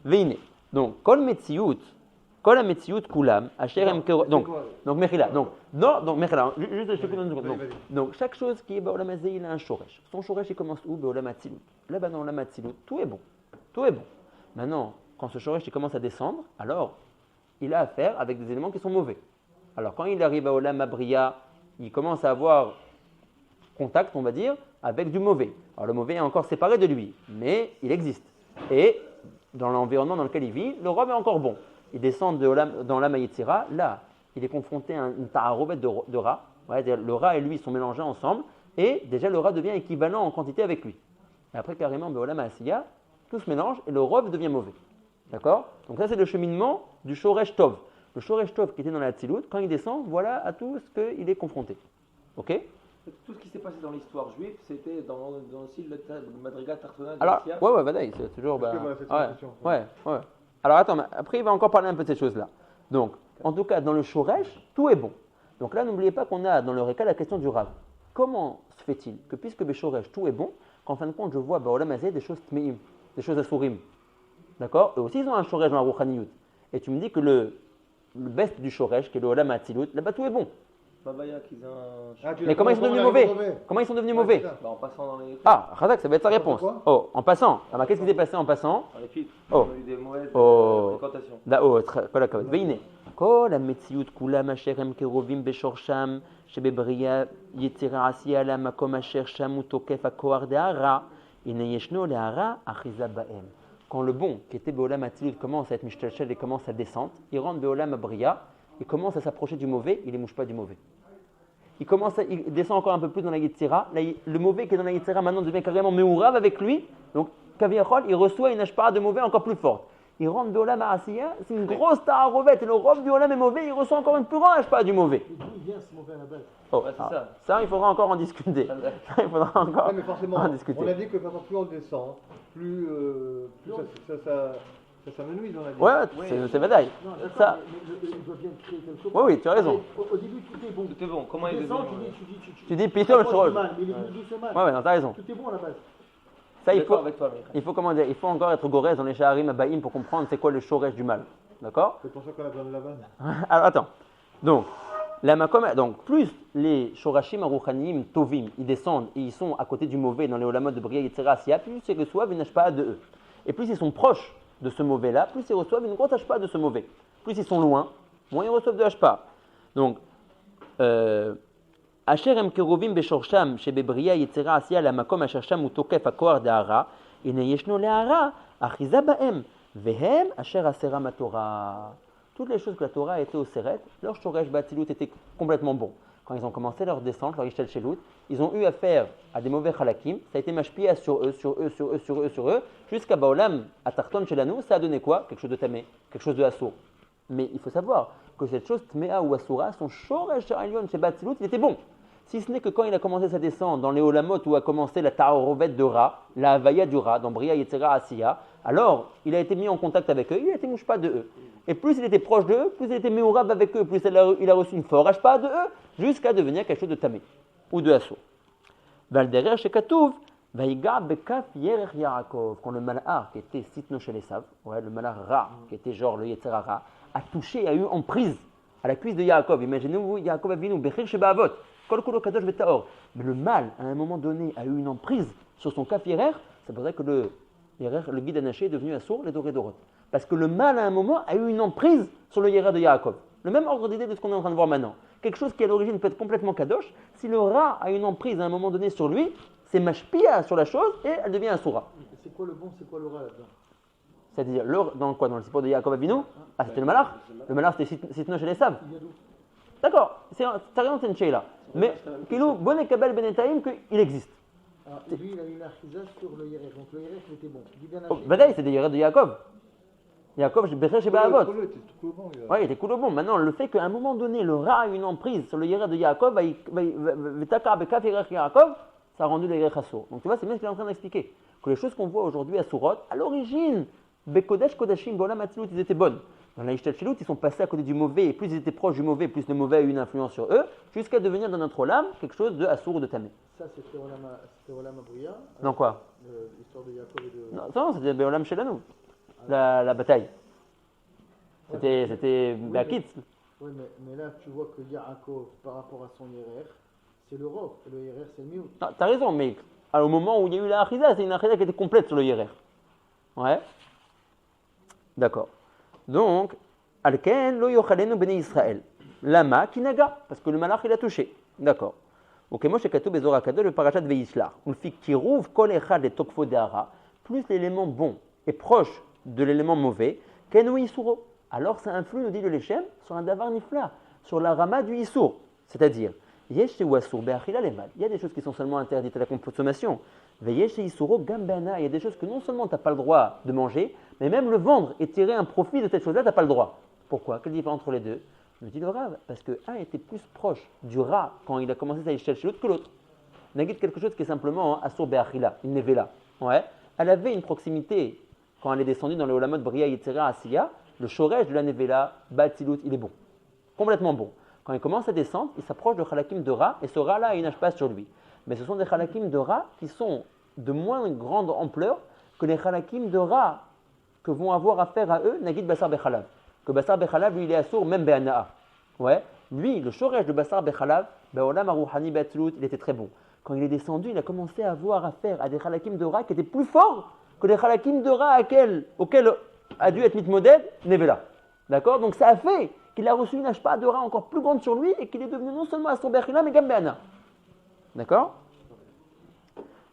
Veine. Donc, kol metziut, Kol ha-metziut kulam, asher hem kero- C'est quoi donc Mechila. Donc, Mechila, juste je te coupe une seconde. Vas-y, vas-y. Donc, chaque chose qui est Baolam Hazé, il a un shoresh. Son shoresh, il commence où? Baolam Hatzilut. Là-bas, dans Olam Hatzilut, tout est bon. Tout est bon. Maintenant, quand ce shoresh, il commence à descendre, alors, il a affaire avec des éléments qui sont mauvais. Alors, quand il arrive à Olam Abriya, il commence à avoir contact, on va dire, avec du mauvais. Alors, le mauvais est encore séparé de lui, mais il existe. Et dans l'environnement dans lequel il vit, le rhum est encore bon. Il descend dans l'Olam Yetzira, là, il est confronté à une ta'arovet de rat. Ouais, le rat et lui sont mélangés ensemble, et déjà le rat devient équivalent en quantité avec lui. Et après, carrément, Be'olam Asiya, tout se mélange et le rhum devient mauvais. D'accord? Donc ça, c'est le cheminement du Shoresh Tov. Le Shoresh Tov qui était dans la Tzilut, quand il descend, voilà à tout ce qu'il est confronté. Ok? Tout ce qui s'est passé dans l'histoire juive, c'était dans aussi le Madriga Tartona de Alors, Sia. ouais, Vadaï, c'est toujours. Parce que voilà, cette ouais, transition. ouais. Alors attends, mais après, il va encore parler un peu de ces choses-là. Donc, en tout cas, dans le Shoresh, tout est bon. Donc là, n'oubliez pas qu'on a dans le Réka la question du Rav. Comment se fait-il que puisque Beshoresh, tout est bon, qu'en fin de compte, je vois Baolam Hazé des choses tmeim, des choses asurim? D'accord? Eux aussi, ils ont un Shoresh dans la Rouchaniyut. Et tu me dis que le best du Shoresh, qui est le Olam Hatzilut, là-bas, tout est bon. Babaya qu'ils ont un... Ah, tu Mais comment ils sont devenus mauvais? Comment ils sont devenus mauvais? c'est ça. Bah, en passant dans les... Ah, Razak, ça va être sa réponse. Pourquoi? Oh, en passant. Ah, bah, qu'est-ce qui s'est passé en passant? Dans les filtres. Oh. On a eu des mauvaises Oh. fréquentations. כל הכבוד. והנה, כל המציאות כולם אשר הם קרובים בשורשם, שבבריאה יצירה עשייה למקום אשר שם הוא תוקף הכוח דהרע, הנה ישנו להרע אחיזה בהם. Quand le bon, qui était Beolam Hatzilut, commence à être Mishtalshel et commence à descendre, il rentre Beolam Abriya, il commence à s'approcher du mauvais, il ne mouche pas du mauvais. Il descend encore un peu plus dans la Yetzira. Le mauvais qui est dans la Yetzira maintenant devient carrément Meourav avec lui. Donc, Kaviachol, il reçoit une ashpara de mauvais encore plus forte. Il rentre Beolam Asiya, c'est une grosse ta'arovet. Et le robe du Olam est mauvais, il reçoit encore une plus grande ashpara du mauvais. Et d'où il vient ce mauvais à la base? Oh, Ouais, c'est alors, ça. il faudra encore en discuter. Il faudra encore Ouais, mais forcément, en discuter. on a dit que plus on descend, plus ça s'amenuise, on a dit. Ouais, c'est Vadaï. Non, d'accord, Ça, mais il doit bien créer quelque chose. oui, oui, tu as raison. Au début, tout est bon. Tout est bon. Comment Tu il est descends, devenu... Tu dis Pito le approches Shorol. du mal, mais il est venu doucement. Ouais, non, t'as raison. Tout est bon à la base. Ça, il D'accord faut, avec toi, Michael. il faut comment dire, il faut encore être gorez dans les Shaharim Abaïm pour comprendre c'est quoi le shoresh du mal. D'accord? C'est pour ça qu'on a besoin de la base. Alors attends. Donc, plus les Shorashim Aruchanim Tovim, ils descendent et ils sont à côté du mauvais dans les Olamot de Bria Yetzira Asiya, plus ils reçoivent une ashpa'a de eux. Et plus ils sont proches de ce mauvais-là, plus ils reçoivent une grosse ashpa'a de ce mauvais. Plus ils sont loin, moins ils reçoivent de ashpa'a. Donc, Asher em keruvim beshorsham shebebria yetzira asiya lamakom asher sham utokef hakoar dehara, hine yeshno lehara achiza bahem, vehem asher asera matorah. Toutes les choses que la Torah a été au Seret, leur shoresh batilut était complètement bon. Quand ils ont commencé leur descente, leur ishtel shelut, ils ont eu affaire à des mauvais halakim, ça a été mashpia sur eux, jusqu'à Baolam, à Tarton chez nous, ça a donné quoi? Quelque chose de tamé, quelque chose de assour. Mais il faut savoir que cette chose, tmea ou asura, son shoresh alyon chez batilut, il était bon. Si ce n'est que quand il a commencé sa descente dans les Olamot où a commencé la ta'arovet de Ra, la havaya du Ra, dans Bria Yetzira Asiya, alors il a été mis en contact avec eux, il a été mouche pas de eux. Et plus il était proche d'eux, plus il était meurab avec eux, plus il a reçu une forage pas de eux, jusqu'à devenir quelque chose de tamé ou de assour. Valderer chez Katouv, Vaïga Bekaf Yerech Yaakov, quand le malach qui était Sitno chez les Sav, le malach Ra, qui était genre le Yetzira Ra, a touché, a eu emprise à la cuisse de Yaakov. Imaginez-vous, Yaakov Avinu, Bechir chez Baavot. Mais le mal, à un moment donné, a eu une emprise sur son kaf Yerer, c'est pour ça que le guide Anaché est devenu assourd, les Doré Dorot. Parce que le mal, à un moment, a eu une emprise sur le Yerer de Yaakov. Le même ordre d'idée de ce qu'on est en train de voir maintenant. Quelque chose qui à l'origine peut être complètement kadosh, si le Ra a une emprise à un moment donné sur lui, c'est mashpia sur la chose et elle devient assoura. C'est quoi le bon, c'est quoi le rat là-dedans? C'est-à-dire, dans quoi? Dans le sipor de Yaakov Avinu? Ah, c'était le malach. Le malach, c'était Sitno chez les Sav. Il vient d'où? D'accord, t'as rien, c'est une sheila. Mais, Kilou, bon et kabel benetaim, qu'il existe. Ah, et lui, il a eu une archiza sur le Yerech. Donc le Yerech, il était bon. Oh, Badaï, c'est des Yerer de Yaakov. Yaakov, Becher chez Baavot. Le était tout bon, Oui, il était cool au bon. Maintenant, le fait qu'à un moment donné, le Ra a une emprise sur le Yerer de Yaakov, ça a rendu le Yerer assour. Donc tu vois, c'est bien ce qu'il est en train d'expliquer. Que les choses qu'on voit aujourd'hui à Sourot, à l'origine, Bekodesh, Kodashim, Bolam, Atzilut, ils étaient bonnes. Dans la Ishtel Shilut, ils sont passés à côté du mauvais, et plus ils étaient proches du mauvais, plus le mauvais a eu une influence sur eux, jusqu'à devenir dans notre Olam quelque chose de assour ou de tamé. Ça, c'était Olam Abouya. Dans quoi? L'histoire de Yaakov et de. Non, c'était Beolam Shelanu, la bataille. C'était Beakitz. Oui, mais là, tu vois que Yaakov, par rapport à son Yerer, c'est le Rov, et le Yerer, c'est le Miout. T'as raison, mais au moment où il y a eu la Achiza, c'est une Achiza qui était complète sur le Yerer. Ouais. D'accord. Donc, Alken lo yochalenu bnei Israël. Lama kinaga, parce que le malach il a touché. D'accord. Ok, moi, chez Katou Bezor Akadosh, le parachat Veishlar. On fait kirouv kol echad et tokfo de'ara. Plus l'élément bon est proche de l'élément mauvais, kenu isuro. Alors ça influe, nous dit le Lechem, sur un davar nifla, sur la rama du isur. C'est-à-dire, yesh chez wasur be'achila levad. Il y a des choses qui sont seulement interdites à la consommation. Veyesh chez isuro gambana. Il y a des choses que non seulement tu n'as pas le droit de manger, mais même le vendre et tirer un profit de cette chose-là, tu n'as pas le droit. Pourquoi? Quelle différence entre les deux? Me dit le Rav, parce que un était plus proche du rat quand il a commencé sa échelle chez l'autre que l'autre. Nagid quelque chose qui est simplement asur be'achila, une nevela. Ouais. Elle avait une proximité quand elle est descendue dans le Olamot Bria Yitzera Asiya. Le shoresh de la nevela, Batilut, il est bon. Complètement bon. Quand il commence à descendre, il s'approche de Chalakim de Ra, et ce Ra-là, il nage pas sur lui. Mais ce sont des Chalakim de Ra qui sont de moins grande ampleur que les Chalakim de Ra que vont avoir affaire à eux, Nagid Bassar Bechalav. Que Bassar Bechalav, lui, il est assourd, même Be'ana'a. Ouais. Lui, le shoresh de Bassar Bechalav, Be'olam Aruhani Batilut, il était très bon. Quand il est descendu, il a commencé à avoir affaire à des Chalakim de Ra qui étaient plus forts que les Chalakim de Ra auxquels a dû être mitmoded, nevela. D'accord? Donc ça a fait qu'il a reçu une ashpa de Ra encore plus grande sur lui et qu'il est devenu non seulement Asur Bechila, mais Gambeana. D'accord?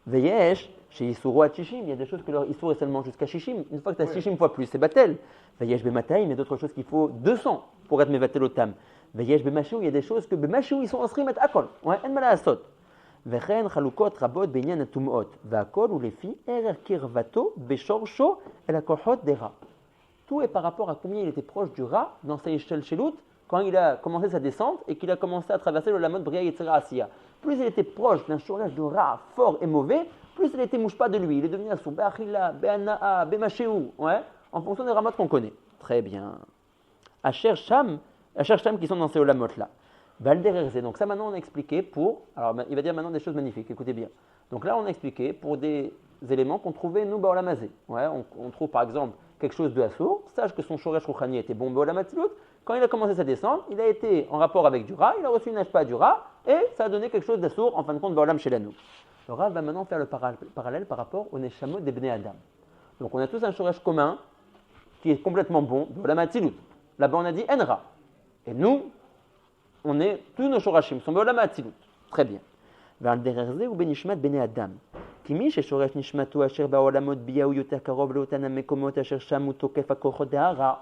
Veyesh, chez Isuro à Shishim, il y a des choses que leur Isur est seulement jusqu'à Shishim. Une fois que tu as Shishim fois plus, c'est Batel. Veyesh Bemataim, il y a d'autres choses qu'il faut 200 pour être Mevatel Otam. Veyesh Bemashiou, il y a des choses que Bemashiou, ils sont inscrits à Akol. Ouais, en mala asot. וכן חלוקות רבות בעניין הטומאות, והכל הוא לפי ערך קרבתו בשורשו אל הכוחות דרה. Tout est par rapport à combien il était proche du rat dans sa échelle shelut quand il a commencé sa descente et qu'il a commencé à traverser le lamot Bria Yitzera Asiya. Plus il était proche d'un shoresh de rat fort et mauvais, plus il était mouchpa de lui. Il est devenu assour be'achila, be'ana'a, be'mashéou, ouais, en fonction des ramotes qu'on connaît. Très bien. Asher Sham qui sont dans ces olamot là. Valdererze. Donc ça maintenant on a expliqué pour, alors il va dire maintenant des choses magnifiques, écoutez bien. Donc là on a expliqué pour des éléments qu'on trouvait nous Baolamazé. Ouais, on trouve par exemple quelque chose de Assour, sache que son shoresh rouchani était bon Baolamatilut. Quand il a commencé sa descente, il a été en rapport avec du rat, il a reçu une ashpa du rat et ça a donné quelque chose d'Assour en fin de compte Baolam Shelanu. Le Rav va maintenant faire le parallèle par rapport au Neshamot des Bnei Adam. Donc on a tous un shoresh commun qui est complètement bon Baolamatilut. Là-bas on a dit Enra. Et nous, on est tous nos shorashim sont be'olam ha'atzilut. Très bien. ועל דרך זה הוא בנשמת בני אדם. כי מי ששורש נשמתו אשר בעולמות ביה הוא יותר קרוב לאותן המקומות אשר שם הוא תוקף הכוחות דהרה,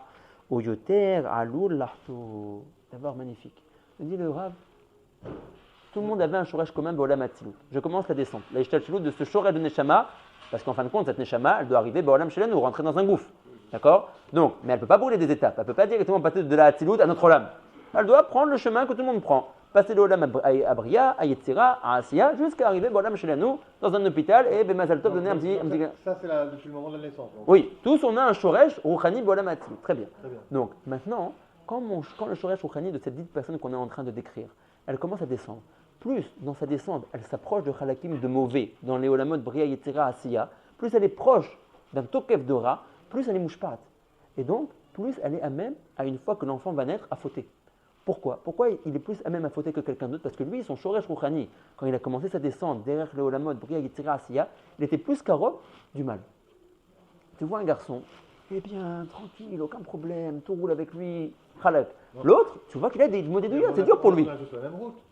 הוא יותר עלול לחטוא. D'abord magnifique. Il dit le Rav, tout le monde avait un shoresh commun בעולם ha'atzilut. Je commence la descente, la ishtal shelut de ce shoresh de neshama, parce qu'en fin de compte, cette neshama, elle doit arriver בעולם שלנו, rentrer dans un gouffre. D'accord? Donc, mais elle ne peut pas brûler des étapes. Elle ne peut pas directement passer de la ha'atzilut à notre olam. Elle doit prendre le chemin que tout le monde prend. Passer de l'olam à Bria, à Yetzira, à Asiya, jusqu'à arriver au Shelanu, dans un hôpital, et Bemazal Tov donner un petit. Ça, c'est depuis le moment de la naissance. Donc. Oui, tous on a un shoresh rouchani bolam atzmi. Très bien. Très bien. Donc maintenant, quand le shoresh rouchani de cette dite personne qu'on est en train de décrire, elle commence à descendre. Plus dans sa descente, elle s'approche de Chalakim de mauvais, dans les Olamot Bria, Yetzira, Asiya, plus elle est proche d'un Tokef de Ra, plus elle est mouchpat. Et donc, plus elle est à même, à une fois que l'enfant va naître, à fauter. Pourquoi? Pourquoi il est plus à même à fauter que quelqu'un d'autre? Parce que lui, son shoresh rouchani, quand il a commencé sa descente derrière le Olamot, Bria, Yetzira, Asiya, il était plus karob du mal. Tu vois un garçon, eh bien, tranquille, aucun problème, tout roule avec lui, khalak. L'autre, tu vois qu'il a des modédouillas, c'est dur pour lui.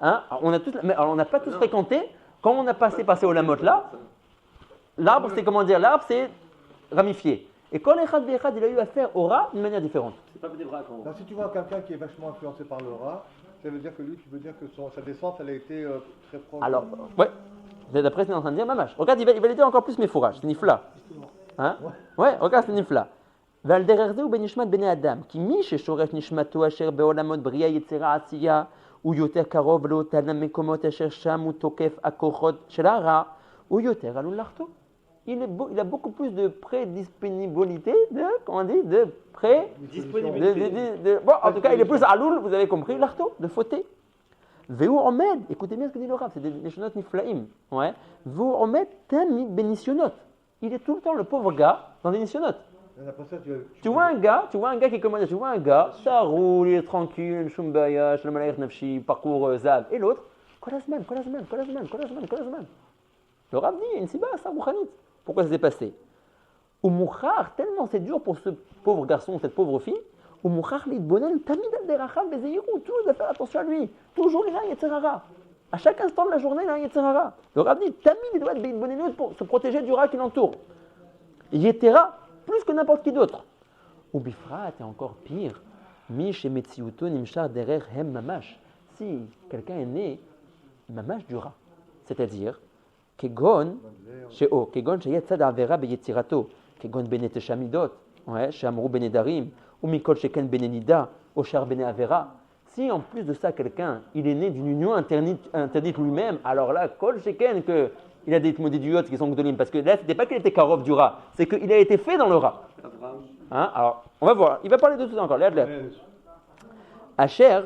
Hein? On a tous, mais alors on n'a pas tous fréquenté, quand on a passé au Olamot là, l'arbre c'est comment dire, l'arbre c'est ramifié. Et quand l'Echad B'Echad, il a eu affaire au rat d'une manière différente. C'est pas des bras quand Donc, si tu vois quelqu'un qui est vachement influencé par le rat, ça veut dire que lui, tu veux dire que sa descente, elle a été très proche. Alors, ouais, d'après ce qu'il est en train de dire, mamash. Regarde, il va dire encore plus mes fourrages, c'est nifla. Hein? Ouais, regarde, c'est nifla. ועל דרך זה הוא בנשמת בני אדם, כי מי ששורש נשמתו אשר בעולמות בריאה יצירה עשייה, הוא יותר קרוב לאותן המקומות אשר שם הוא תוקף הכוחות של הרע, הוא יותר עלול לחטוא. Il a beaucoup plus de prédisponibilité, comment on dit, bon, en tout cas, il est plus aloul, vous avez compris, l'arto, de fauter. Veu omed, écoutez bien ce que dit le Rav, c'est des nishonot niflaim. Ouais. Veu omed tami benishonot. Il est tout le temps le pauvre gars dans des nishonot. Après ça, Tu vois un gars qui commande, tu vois un gars, ça roule, il est tranquille, shumbaya, shalom aleichem nafshi, parcours Zav, et l'autre, kolazman. Le Rav dit, il y a une siba, ça, rouchanit. Pourquoi ça s'est passé? Ou mouchar, tellement c'est dur pour ce pauvre garçon, cette pauvre fille, ou mouchar l'idbonen, tamid al deracham bezeiru, toujours il doit faire attention à lui, toujours il a un yetzerara. À chaque instant de la journée, il a un yetzerara. Le Rav dit, tamid il doit être beidbonen pour se protéger du rat qui l'entoure. Yetera, plus que n'importe qui d'autre. Ou bifrat, et encore pire, mish et metziuto nimshar derer hem mamash. Si quelqu'un est né mamash du rat, c'est-à-dire kegon sheyetzad avera beyetzirato, kegon bene teshamidot, shamru bene darim, ou mikol sheken bene nida, oshar bene avera. Si en plus de ça quelqu'un il est né d'une union interdite lui-même, alors là kol sheken que il a des modidiotes qui sont gdolim, parce que là, c'était pas qu'il était karov du rat, c'est qu'il a été fait dans le rat. Hein? Alors, on va voir, il va parler de tout ça encore. Asher.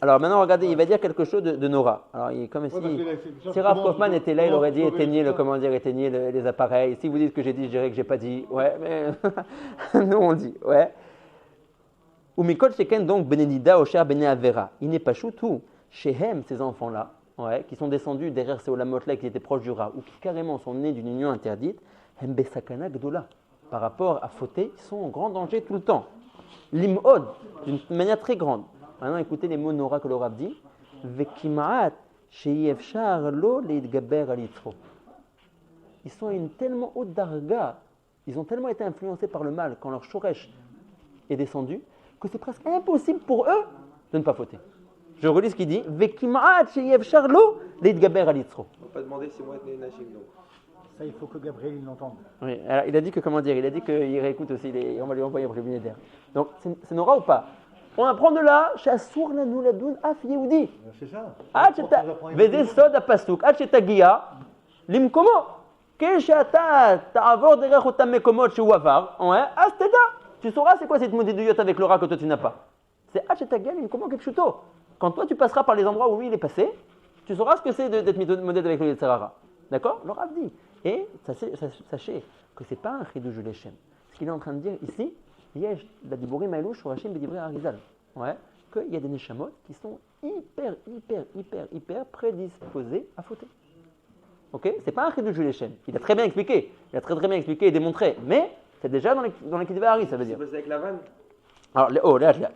Alors maintenant, regardez, il va dire quelque chose de Nora. Alors, il est comme si Rav Kaufman était là, il aurait dit éteignez les appareils. Si vous dites que j'ai dit, je dirais que j'ai pas dit. Ouais, mais nous on dit, ouais. Ou Mikol Sheken, donc, Benedida, Osher, Bene Avera. Il n'est pas chou tout. Shehem, ces enfants-là, ouais, qui sont descendus derrière ces olamot-là qui étaient proches du rat, ou qui carrément sont nés d'une union interdite, Hem Besakana Gdola. Par rapport à fauter, ils sont en grand danger tout le temps. Lim'od, d'une manière très grande. Maintenant, écoutez les mots Nora que le Rav dit. Vekimaat sheyefshar lo leidgaber alitro. Ils sont à une tellement haute darga, ils ont tellement été influencés par le mal quand leur shoresh est descendu, que c'est presque impossible pour eux de ne pas fauter. Je relis ce qu'il dit. Vekimaat sheyefshar lo leidgaber alitro. On va pas demander si moi être né Nashim donc. Ça, il faut que Gabriel il l'entende. Oui, alors il a dit que, comment dire, il a dit qu'il réécoute aussi, on va lui envoyer un prévenu d'air. Donc, c'est Nora ou pas? On apprend de là, Shasur la nouladoun af Yehudi. C'est ça. Vede sod apasuk, acheta gia, limkomo. Keshata ta'avor derech otam mekomot shu avar, asteda. Tu sauras c'est quoi cette modiduyot avec le rat que toi tu n'as pas. C'est acheta gia, limkomo kepshuto. Quand toi tu passeras par les endroits où lui il est passé, tu sauras ce que c'est d'être modèle avec le Yetzirara. D'accord? Le Rav dit. Et sachez que ce n'est pas un chidouj de l'Echem. Ce qu'il est en train de dire ici, yesh la diborim ailou shorashim bedivrei Arizal. Ouais, qu'il y a des neshamot qui sont hyper prédisposés à fauter. Ok? C'est pas un chidouj de l'Echem. Il a très bien expliqué. Il a très bien expliqué et démontré. Mais c'est déjà dans les Kedivei Ari, ça veut dire. C'est passé avec la vanne. Alors, là.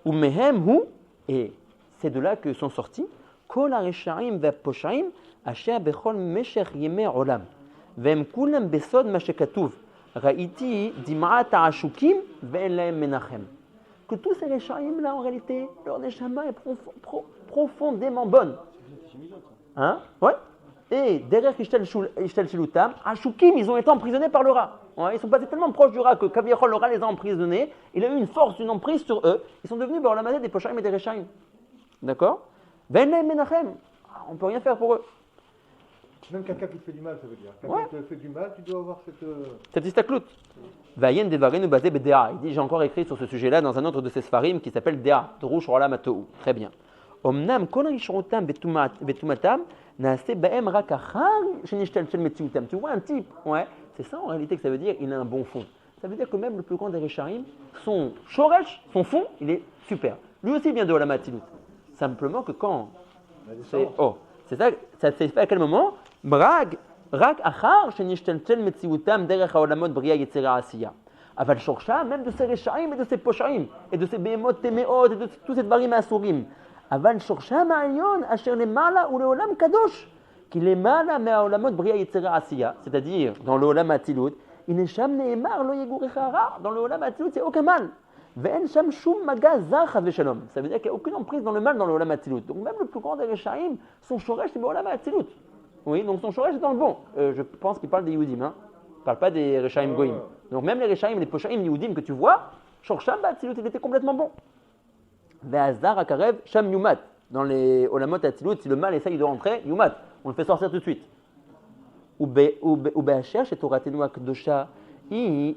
Ou mehem hu, et c'est de là que sont sortis kol hareshaim ve'poshaim asher bechol meshech yemei olam. והם כולם בסוד מה שכתוב, ראיתי דמעת העשוקים ואין להם מנחם. Que tous ces réchaïm là en réalité, leur neshama est profondément bonne. Hein? Ouais. Et derrière Ishtel Shilutam, Ashukim, ils ont été emprisonnés par le rat. Ouais, ils sont passés tellement proches du rat que Kaviachol, le rat les a emprisonnés. Il a eu une force, une emprise sur eux. Ils sont devenus Baolamazé des Poshaim et des Réchaïm. D'accord? Ve'en lהם menachem. On ne peut rien faire pour eux. Même quelqu'un qui te fait du mal, ça veut dire. Quelqu'un qui te fait du mal, tu dois avoir cette istaklout. Vayen devarenu basé bedea. Il dit, j'ai encore écrit sur ce sujet-là dans un autre de ces sfarim qui s'appelle Dea, Drush Olam Atou. Très bien. Omnam kol rishrotam betumatam naase baem rak achar shenishtel shel metziutam. Tu vois un type, ouais, c'est ça en réalité que ça veut dire, il a un bon fond. Ça veut dire que même le plus grand des Réchaïm, son shoresh, son fond, il est super. Lui aussi vient de Olam Atzilut. Simplement que quand c'est ça s'est fait à quel moment? Brag, rak achar shenishtelchel metziutam derech haolamot bria yetzera asiya. Aval shorsha, même de ces Réchaïm et de ces Poshaïm, et de ces Behemot Temeot, et de tous ces Dvarim Asurim. Aval shorsha ma'alyon asher lemala ou leolam kadosh, qui lemala me'aolamot bria yetzera asiya, c'est-à-dire dans le Olam Atzilut, inesham ne'emar lo yegurecha ra, dans le Olam Atzilut c'est aucun mal. Ve'en sham shum maga zar chas v'shalom. Ça veut dire qu'il n'y a aucune emprise dans le mal dans le Olam Atzilut. Donc même le plus grand des Réchaïm, son shoresh c'est le Olam Atzilut. Oui, donc son shoresh est dans le bon. Je pense qu'il parle des Yehudim, hein. Il ne parle pas des Réchaïm Goïm. Donc même les Réchaïm, les Poshaïm, Yehudim que tu vois, shorsham b'Atzilut, il était complètement bon. Ve'azar akarev sham yumat. Dans les Olamot Atzilut, si le mal essaye de rentrer, yumat, on le fait sortir tout de suite. Ou be'asher chez Toratenu akdosha. Bon,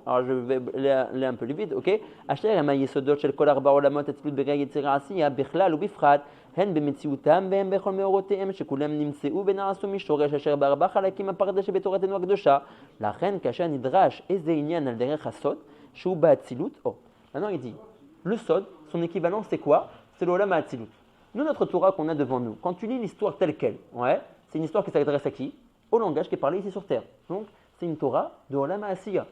alors je vais aller un peu vite, ok? Asher ma yesodot shel kol arba olamot atzilut b'ria yetzira asiya bichlal ou bifrat הן במציאותם והן בכל מאורותיהם שכולם נמצאו ונעשו משורש אשר בארבע חלקים הפרדה שבתורתנו הקדושה. לכן כאשר נדרש איזה עניין על דרך הסוד שהוא באצילות, maintenant il dit, le sod, son équivalent c'est quoi? C'est l'olam ha'atzilut. Nous, notre Torah qu'on a devant nous, quand tu lis l'histoire telle qu'elle, c'est une histoire qui s'adresse à qui? Au langage qui est parlé ici sur terre. Donc c'est une Torah de olam ha'asiya.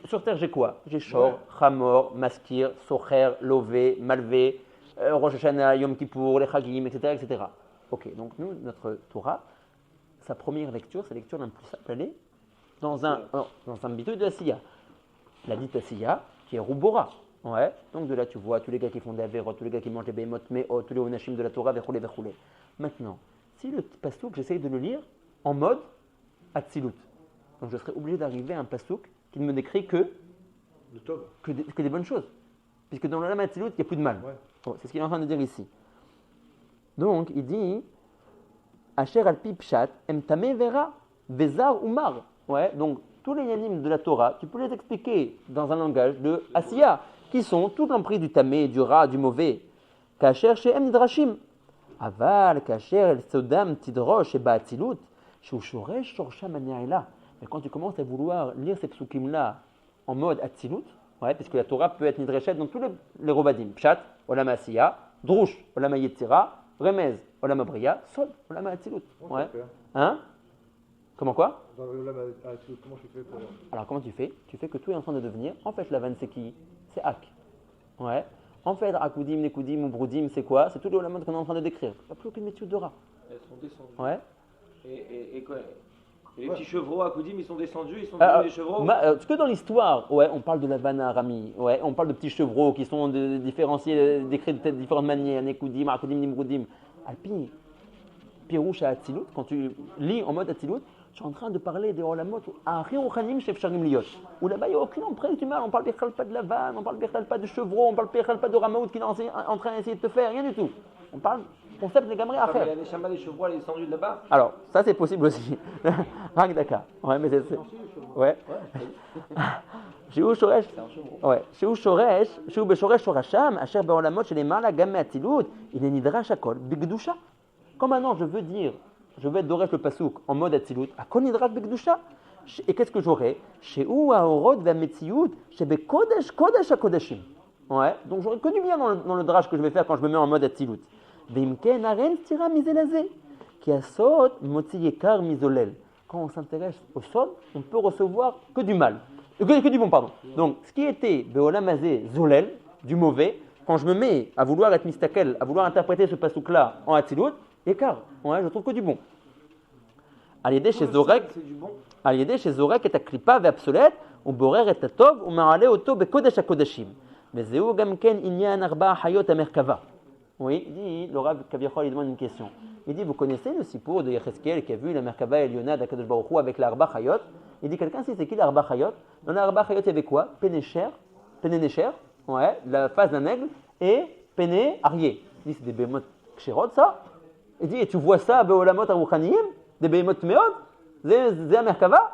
Sur terre j'ai quoi? J'ai Shor, Chamor, Maskir, Socher, Lové, Malvé, Rosh Hashanah, Yom Kippour, les Chagim, etc., etc. Ok, donc nous, notre Torah, sa première lecture, sa lecture la plus simple, elle est dans un bidouille de Asiya. La dite Asiya, qui est Rubora. Donc de là tu vois tous les gars qui font des avérots, tous les gars qui mangent des behemoth, tous les onashim de la Torah, verroulé. Maintenant, si le pasouk, j'essaye de le lire en mode Atzilut, donc je serais obligé d'arriver à un pasouk qui ne me décrit que des bonnes choses. Puisque dans l'olam Atzilut, il n'y a plus de mal. C'est ce qu'il est en train de dire ici. Donc, il dit Asher al pi pshat, em tameh vera, vezar umar. Donc, tous les yanim de la Torah, tu peux les expliquer dans un langage de Asiya, qui sont toute l'emprise du tamé, du ra, du mauvais. Kasher she'em nidrashim. Aval, kasher el sodam tidrosh et ba'atzilut, shu shoresh shorsham ani'ila. Mais quand tu commences à vouloir lire ces psukim-là en mode Atzilut, parce que la Torah peut être nidreshet dans tous les rovadim. Pshat, olam Asiya, drush, olam Yetzira, remez, olam Abriya, sod, olam Atzilut. Hein? Comment quoi? Dans l'olam Atzilut, comment tu fais pour... Alors comment tu fais? Tu fais que tout est en train de devenir. En fait, la vanne c'est qui? C'est Ak. En fait, Akudim, Nekudim ou Brudim, c'est quoi? C'est tout le olamot qu'on est en train de décrire. Il n'y a plus aucune méthode de Ra. Elles sont descendues. Et quoi? Et les petits chevreaux à Koudim, ils sont descendus, ils sont devenus des chevreaux. Parce que dans l'histoire, on parle de la vanne à Arami, on parle de petits chevreaux qui sont différenciés, décrits de différentes manières, Nekudim, Akudim, Nimrudim. Alpi, Pirouche à Atzilut, quand tu lis en mode Atzilut, tu es en train de parler des olamot à Chirouchanim Chef Sharim Liot. Où là-bas, il n'y a aucune empreinte du mal. On parle pas de la vanne, on parle pas de chevreau, on parle pas de Ramaout qui est en train d'essayer de te faire, rien du tout. On parle concept de Gamri à faire. Il y a des chamas, des chevreaux, les descendus de là-bas. Alors, ça c'est possible aussi. Rak Dakar. Mais c'est. Chez Shoresh. Chez Shoresh, chez Beshoresh Shorasham, Asher Beolamot, chez les Mala Gamme Atzilut, il est Nidrash Akol, Bigdusha. Comme maintenant je veux être Doresh le Pasouk en mode Atzilut, Akol Nidrash Bigdusha. Et qu'est-ce que j'aurai? Chez Ou Aorod va Metziut, chez Bekodesh Kodesh Akodashim. Donc j'aurai que du bien dans le drash que je vais faire quand je me mets en mode Atzilut. Vimken Aren Tira Mizelazé, qui a Sot Motzi Yekar Mizolel. Quand on s'intéresse au Sot, on peut recevoir que du mal. Que du bon, pardon. Donc, ce qui était Beolamazé Zolel, du mauvais, quand je me mets à vouloir être mistakel, à vouloir interpréter ce pasouk-là en Atzilut, Yekar, je trouve que du bon. Aliédé chez Zorek, est à Klipa et obsolète, ou Borer est à Tov, ou Marale Oto Bekodesh Akodashim. Mais Zéou Gamken Inyan Arba Hayot Amerkava. Oui, il dit, le Rav Kaviachol, il demande une question. Il dit, vous connaissez le sipour de Yecheskel qui a vu la Merkava et Lyona d'Akadosh Baruch Hu avec l'Arba Hayot? Il dit, quelqu'un sait c'est qui l'Arba Hayot? Dans l'Arba Hayot, il y avait quoi? Pénécher, la face d'un aigle, et Péné, Arié. Il dit, c'est des bémotes kshérot, ça? Il dit, et tu vois ça, Beolamot Aruchaniyim? Des bémotes meod? C'est un Merkava?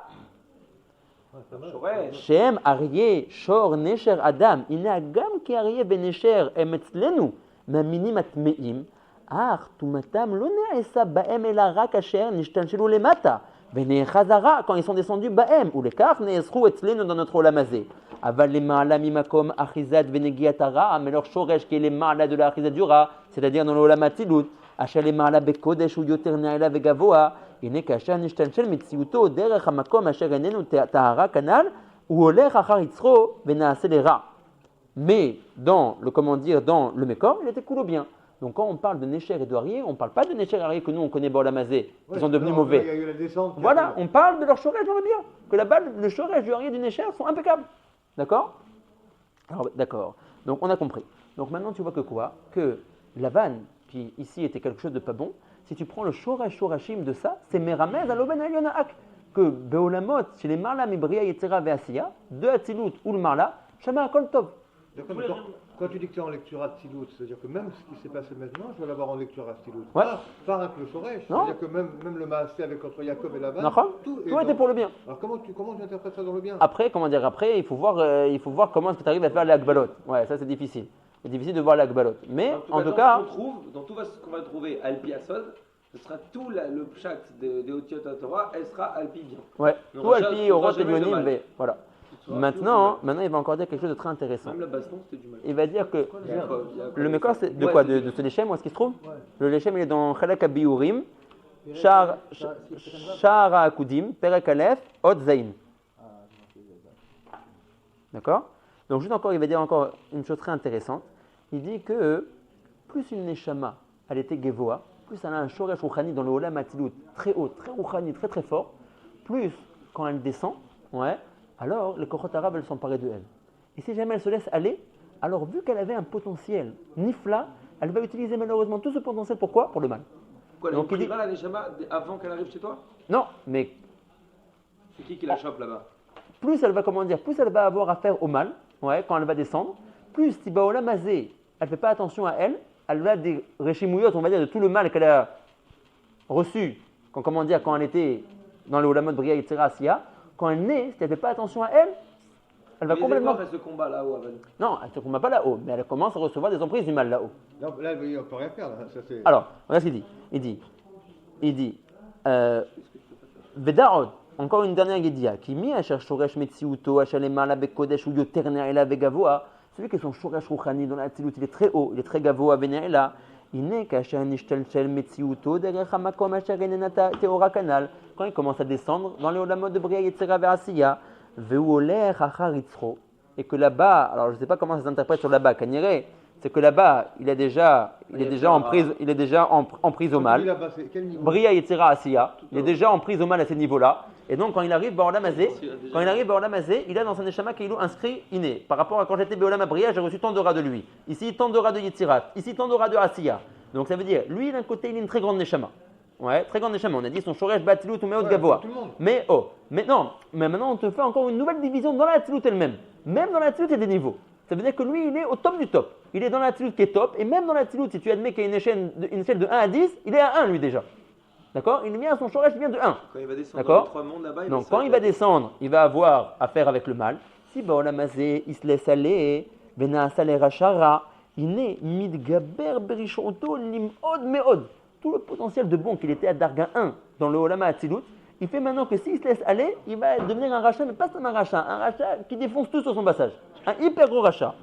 Shem Arié, Shor, Nesher, Adam. Il n'est agam qui Arié, Benesher, Emetzlenu. מאמינים הטמאים, אך טומאתם לא נעשה בהם אלא רק אשר נשתלשלו למטה, ונאחז הרע quand ils sont descendus בהם, ולכך נאסחו אצלנו dans notre עולם הזה. אבל למעלה ממקום אחיזת ונגיעת הרע, מלוך שורש כי למעלה de האחיזת du רע, c'est-à-dire dans העולם האצילות, אשר למעלה בקודש הוא יותר נעלה וגבוה, הנה כאשר נשתלשל מציאותו דרך המקום אשר איננו טהרה כנ"ל, הוא הולך אחר יצרו ונעשה לרע. Mais dans le Mekor, il était cool ou bien. Donc quand on parle de Necher et de Arié, on ne parle pas de Necher et Arié que nous on connaît Baolamazé, qui sont devenus mauvais. Il y a eu la descente. Voilà, on parle de leur Shoresh dans le bien. Que là-bas, le Shoresh du Arié et du Necher sont impeccables. D'accord? Alors, d'accord. Donc on a compris. Donc maintenant tu vois que quoi? Que la vanne, qui ici était quelque chose de pas bon, si tu prends le Shoresh Shorashim de ça, c'est Meramez à l'Oben Eliona Ak. Que Beolamot, chez les Marla, Mibria, Yetzera, Veasiya, de Atzilut ou le Marla, Shama Akol Tov. Quand tu dis que tu es en lecture Atzilut, c'est-à-dire que même ce qui s'est passé maintenant, je vais l'avoir en lecture Atzilut. Ouais. Pas avec le Shoresh, c'est-à-dire que même le Maasé avec entre Jacob et Lavan, tout était pour le bien. Alors comment tu interprètes ça dans le bien? Après, il faut voir comment est-ce que tu arrives à faire les Akbalot. Ouais, ça c'est difficile. c'est difficile de voir la Gbalot. Mais en tout dans cas, ce qu'on trouve, dans tout ce qu'on va trouver Alpi Asod, ce sera tout le pshat des Otiot Torah, elle sera Alpi bien. ouais, Donc, tout ça, Alpi, ça Orot, jamais Elionim, de mal. mais voilà. Tu vois, Maintenant, il va encore dire quelque chose de très intéressant. même la baston, c'était du mal. Il va dire que Yaakov, le Mekor, c'est de Ouais, quoi? c'est De ce Lechem, où est-ce qu'il se trouve? Ouais. Le Lechem, il est dans Chalak Abiurim, Perek Shar Aleph, ça, c'est Perek Aleph. Shar Akudim, Perek Aleph, Hot Zain. Ah, non, c'est ça. D'accord? Donc, juste encore, il va dire encore une chose très intéressante. Il dit que plus une Neshama, elle était Gevoa, plus elle a un Shoresh Rouchani dans le Olam Atilut, très haut, très Rouchani, très très fort, plus quand elle descend, ouais, alors les Kochot Arabes, elles s'emparaient de elle. Et si jamais elle se laisse aller, alors vu qu'elle avait un potentiel nifla, elle va utiliser malheureusement tout ce potentiel. Pourquoi? Pour le mal. Quoi, Donc, il il dit- priera la Neshama avant qu'elle arrive chez toi? Non, mais C'est qui la chope là-bas? plus elle va, comment dire, plus elle va avoir affaire au mal, ouais, quand elle va descendre, plus Tibaola Mazé, elle ne fait pas attention à elle, elle va des réchimouillottes, on va dire, de tout le mal qu'elle a reçu, comment dire, quand elle était dans le Olamot Bria Yitzhara Asiya, quand elle naît, si elle ne fait pas attention à elle, elle va Les complètement. efforts, elle se combat là-haut, Avan. Non, elle ne se combat pas là-haut, mais elle commence à recevoir des emprises du mal là-haut. Non, là, on ne peut rien faire. Là. Ça, c'est... Alors, regarde ce qu'il dit. Il dit, Vedaod, encore une dernière guédia, qui mi asher shoresh metziuto, ashalema la bekodesh ou yoter ne'ela vegavoa, celui qui est son shoresh rouchani dans la tzilut, il est très haut, il est très gavoa vene'ela, il n'est qu'asher nishtelchel metziuto, derech hamakom asher enenata teora kanal, quand il commence à descendre dans les olamot de Bria Yetzera ve'asiya, ve'uoler achar yitzro, et que là-bas, alors je ne sais pas comment ça s'interprète sur là-bas, Kanyere, c'est que là-bas, il est déjà en prise au mal. Là-bas, c'est quel niveau? Bria Yetzera Asiya, il est déjà en prise au mal à ces niveaux-là. Et donc, quand il arrive Baolam Hazé, il a dans son Neshama qu'il a inscrit Iné. Par rapport à quand j'étais Baolam à Bria, j'ai reçu tant d'aura de lui. Ici, tant d'aura de Yetzirat. Ici, tant d'aura de Asiya. Donc, ça veut dire, lui, d'un côté, il a une très grande Neshama. Ouais, très grande Neshama. On a dit son Shoresh Batilut ou Meot Gavoa. tout le monde. Mais non. Mais maintenant, on te fait encore une nouvelle division dans la Atilut elle-même. Même dans la Atilut, il y a des niveaux. Ça veut dire que lui, il est au top du top. Il est dans la Atilut qui est top. Et même dans la Atilut, si tu admets qu'il y a une échelle de 1 à 10, il est à 1 lui déjà. D'accord? Il vient à son Shoresh, il vient de 1. Quand il va descendre D'accord. dans les trois mondes là-bas, Donc quand il va descendre, il va avoir affaire avec le mal. Si Baolam Hazé, il se laisse aller, Benaasa le Rachara, il est Midgaber Berishonto Limod Meod. Tout le potentiel de bon qu'il était à Darga 1 dans le Olama Atzilut, il fait maintenant que s'il se laisse aller, il va devenir un rachat, mais pas seulement un rachat qui défonce tout sur son passage. Un hyper gros rachat.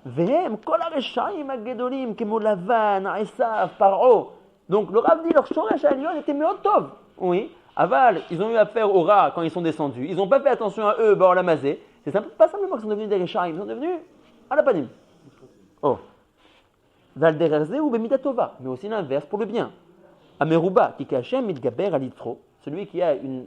Vehem kol ha-reshaim ha-gedolim kemo Lavan, Esav, Paro. Donc le Rav dit leur shoresh à Lyon était meod tov. Oui. Aval, ils ont eu affaire aux rats quand ils sont descendus. Ils n'ont pas fait attention à eux, Baolam Hazé. C'est pas simplement qu'ils sont devenus des reshaim, ils sont devenus alapanim. Oh. Valdererze ou Bemidatova, mais aussi l'inverse pour le bien. Ameruba, qui cachait Midgaber Alitro, celui qui a une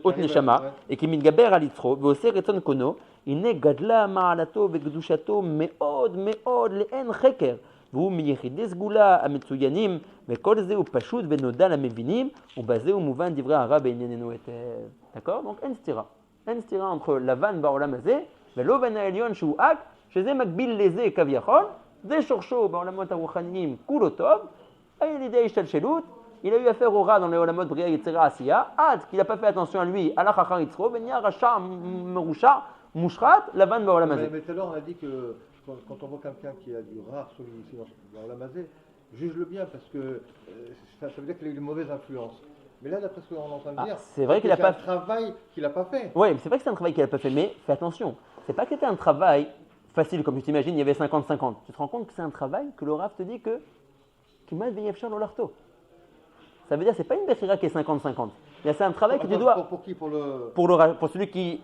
haute neshama, et qui Midgaber Alitro, Vose Reton Kono, il n'est Gadla Ma'alato Vegdushato Meod Le'en Cheker, vous Miyechides Gula Ametsuyanim, Vekolze ou Pashut Venodal Amevinim, ou Basé ou Mouvan Divra Arab et Nyenenu Etev. D'accord? Donc, un stira entre Lavan Baolam Hazé, Velovan Aelion Shuak, chez Makbil Leze Kaviachol, des Shorcho, Baolamot Arouchanim, Kulotov, Aïlidei Shtalchelut, il a eu affaire au rat dans les Olamot Bria Yetzera Asiya, qu'il n'a pas fait attention à lui, Allah Chachar Yitzro, Venia Racha Merusha, Mushrat, Lavan Baolam Hazé. Mais tout à l'heure, on a dit que quand on voit quelqu'un qui a du rare sur ici dans la Mazé, juge-le bien parce que ça veut dire qu'il a eu une mauvaise influence. Mais là, d'après ce qu'on est en train de dire, c'est vrai qu'il a c'est pas un travail qu'il n'a pas fait. Oui, c'est vrai que c'est un travail qu'il n'a pas fait, mais fais attention, c'est pas que c'était un travail facile, comme tu t'imagines, il y avait 50-50. Tu te rends compte que c'est un travail que le Rav te dit que Kimal Veyefchar Lolarto. Ça veut dire que ce n'est pas une Bechira qui est 50-50. C'est un travail que tu dois. Pour qui? Pour celui qui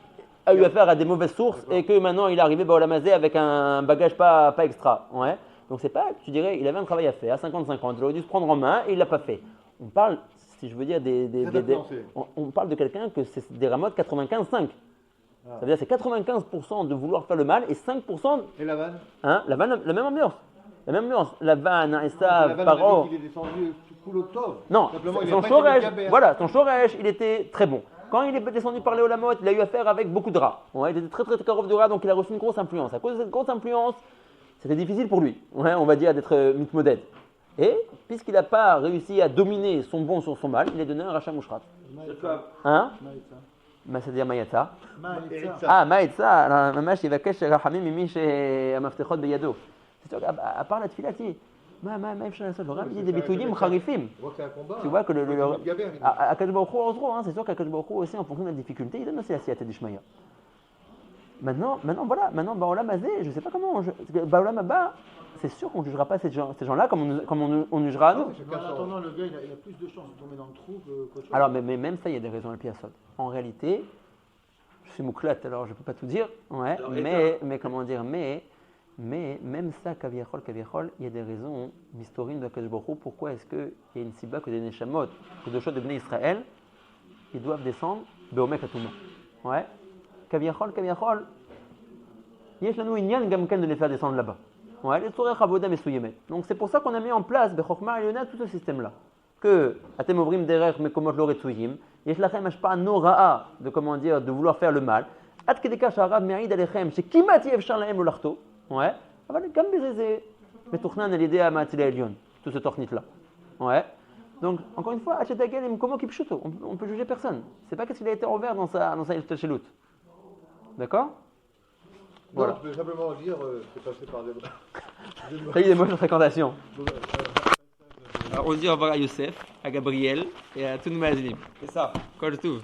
a eu affaire à des mauvaises sources et que maintenant il est arrivé à Olamazé avec un bagage pas extra. Ouais. Donc c'est pas, tu dirais, il avait un travail à faire à 50-50. Il aurait dû se prendre en main et il ne l'a pas fait. On parle, si je veux dire, on parle de quelqu'un que c'est des ramots 95-5. Ça veut dire que c'est 95% de vouloir faire le mal et 5%. Et la vanne? La vanne, la même ambiance. La vanne, Esav, Paro. Il est descendu Kulotov. Non, son shoresh, il était très bon. Quand il est descendu par les Olamot, il a eu affaire avec beaucoup de rats. Ouais, il était très carreau de rats, donc il a reçu une grosse influence. À cause de cette grosse influence, c'était difficile pour lui, on va dire, d'être mitmoded. Et puisqu'il n'a pas réussi à dominer son bon sur son mal, il est donné un rachat mouchrat. C'est quoi? Hein? c'est-à-dire Mayatsa. Maïtza. Maïtza, ממש יבקש רחמים ממי שהמפתחות בידו. C'est sûr qu'à part la tefila, מה אפשר לעשות? le Rav dit des ביטויים חריפים. On voit que c'est un combat. Tu vois que Akadosh Baruch Hu, en gros, c'est sûr qu'Akadosh Baruch Hu aussi, en fonction de la difficulté, il donne aussi la siyata d'Ishmaïa. Maintenant, voilà, Baolam Hazé, je ne sais pas comment, Baolam Abba, c'est sûr qu'on ne jugera pas ces gens-là comme on jugera à nous. En attendant, le gars, il a plus de chances de tomber dans le trou qu'autre chose. Alors, mais même ça, il y a des raisons à Piasot. En réalité, je suis mouklat, alors je ne peux pas tout dire, ouais, mais comment dire, mais même ça, Kaviachol, il y a des raisons historiques de Akadosh Baruch Hu. Pourquoi est-ce qu'il y a une siba que des Neshamot, que de choses de Bnei Israël, ils doivent descendre Beomek Atuma. Ouais. Kaviachol, yesh lanu inyan gamken de les faire descendre là-bas. Ouais, les tzorech avoda mesuyemet. Donc c'est pour ça qu'on a mis en place Bechokma Eliona tout ce système-là. Que atem ovrim derech mekomot lo retzuyim, yesh lachem hashpa'a nora'a de comment dire, de vouloir faire le mal. Ad kedeka sha'arav me'id alechem shekimat yefshar lahem lo lachto. Ouais. אבל גם בזה זה מתוכנן על ידי המאציל העליון, tout ce tornit-là. Ouais. Donc, encore une fois, on peut juger personne. C'est pas qu'est-ce qu'il a été envers dans sa Ishtachelut. D'accord? Voilà. Je peux simplement dire, c'est passé par des... Ça y est, des mauvaises fréquentations. Alors, on dit au revoir à Youssef, à Gabriel et à tous nos mazinim. C'est ça. Kol Tov.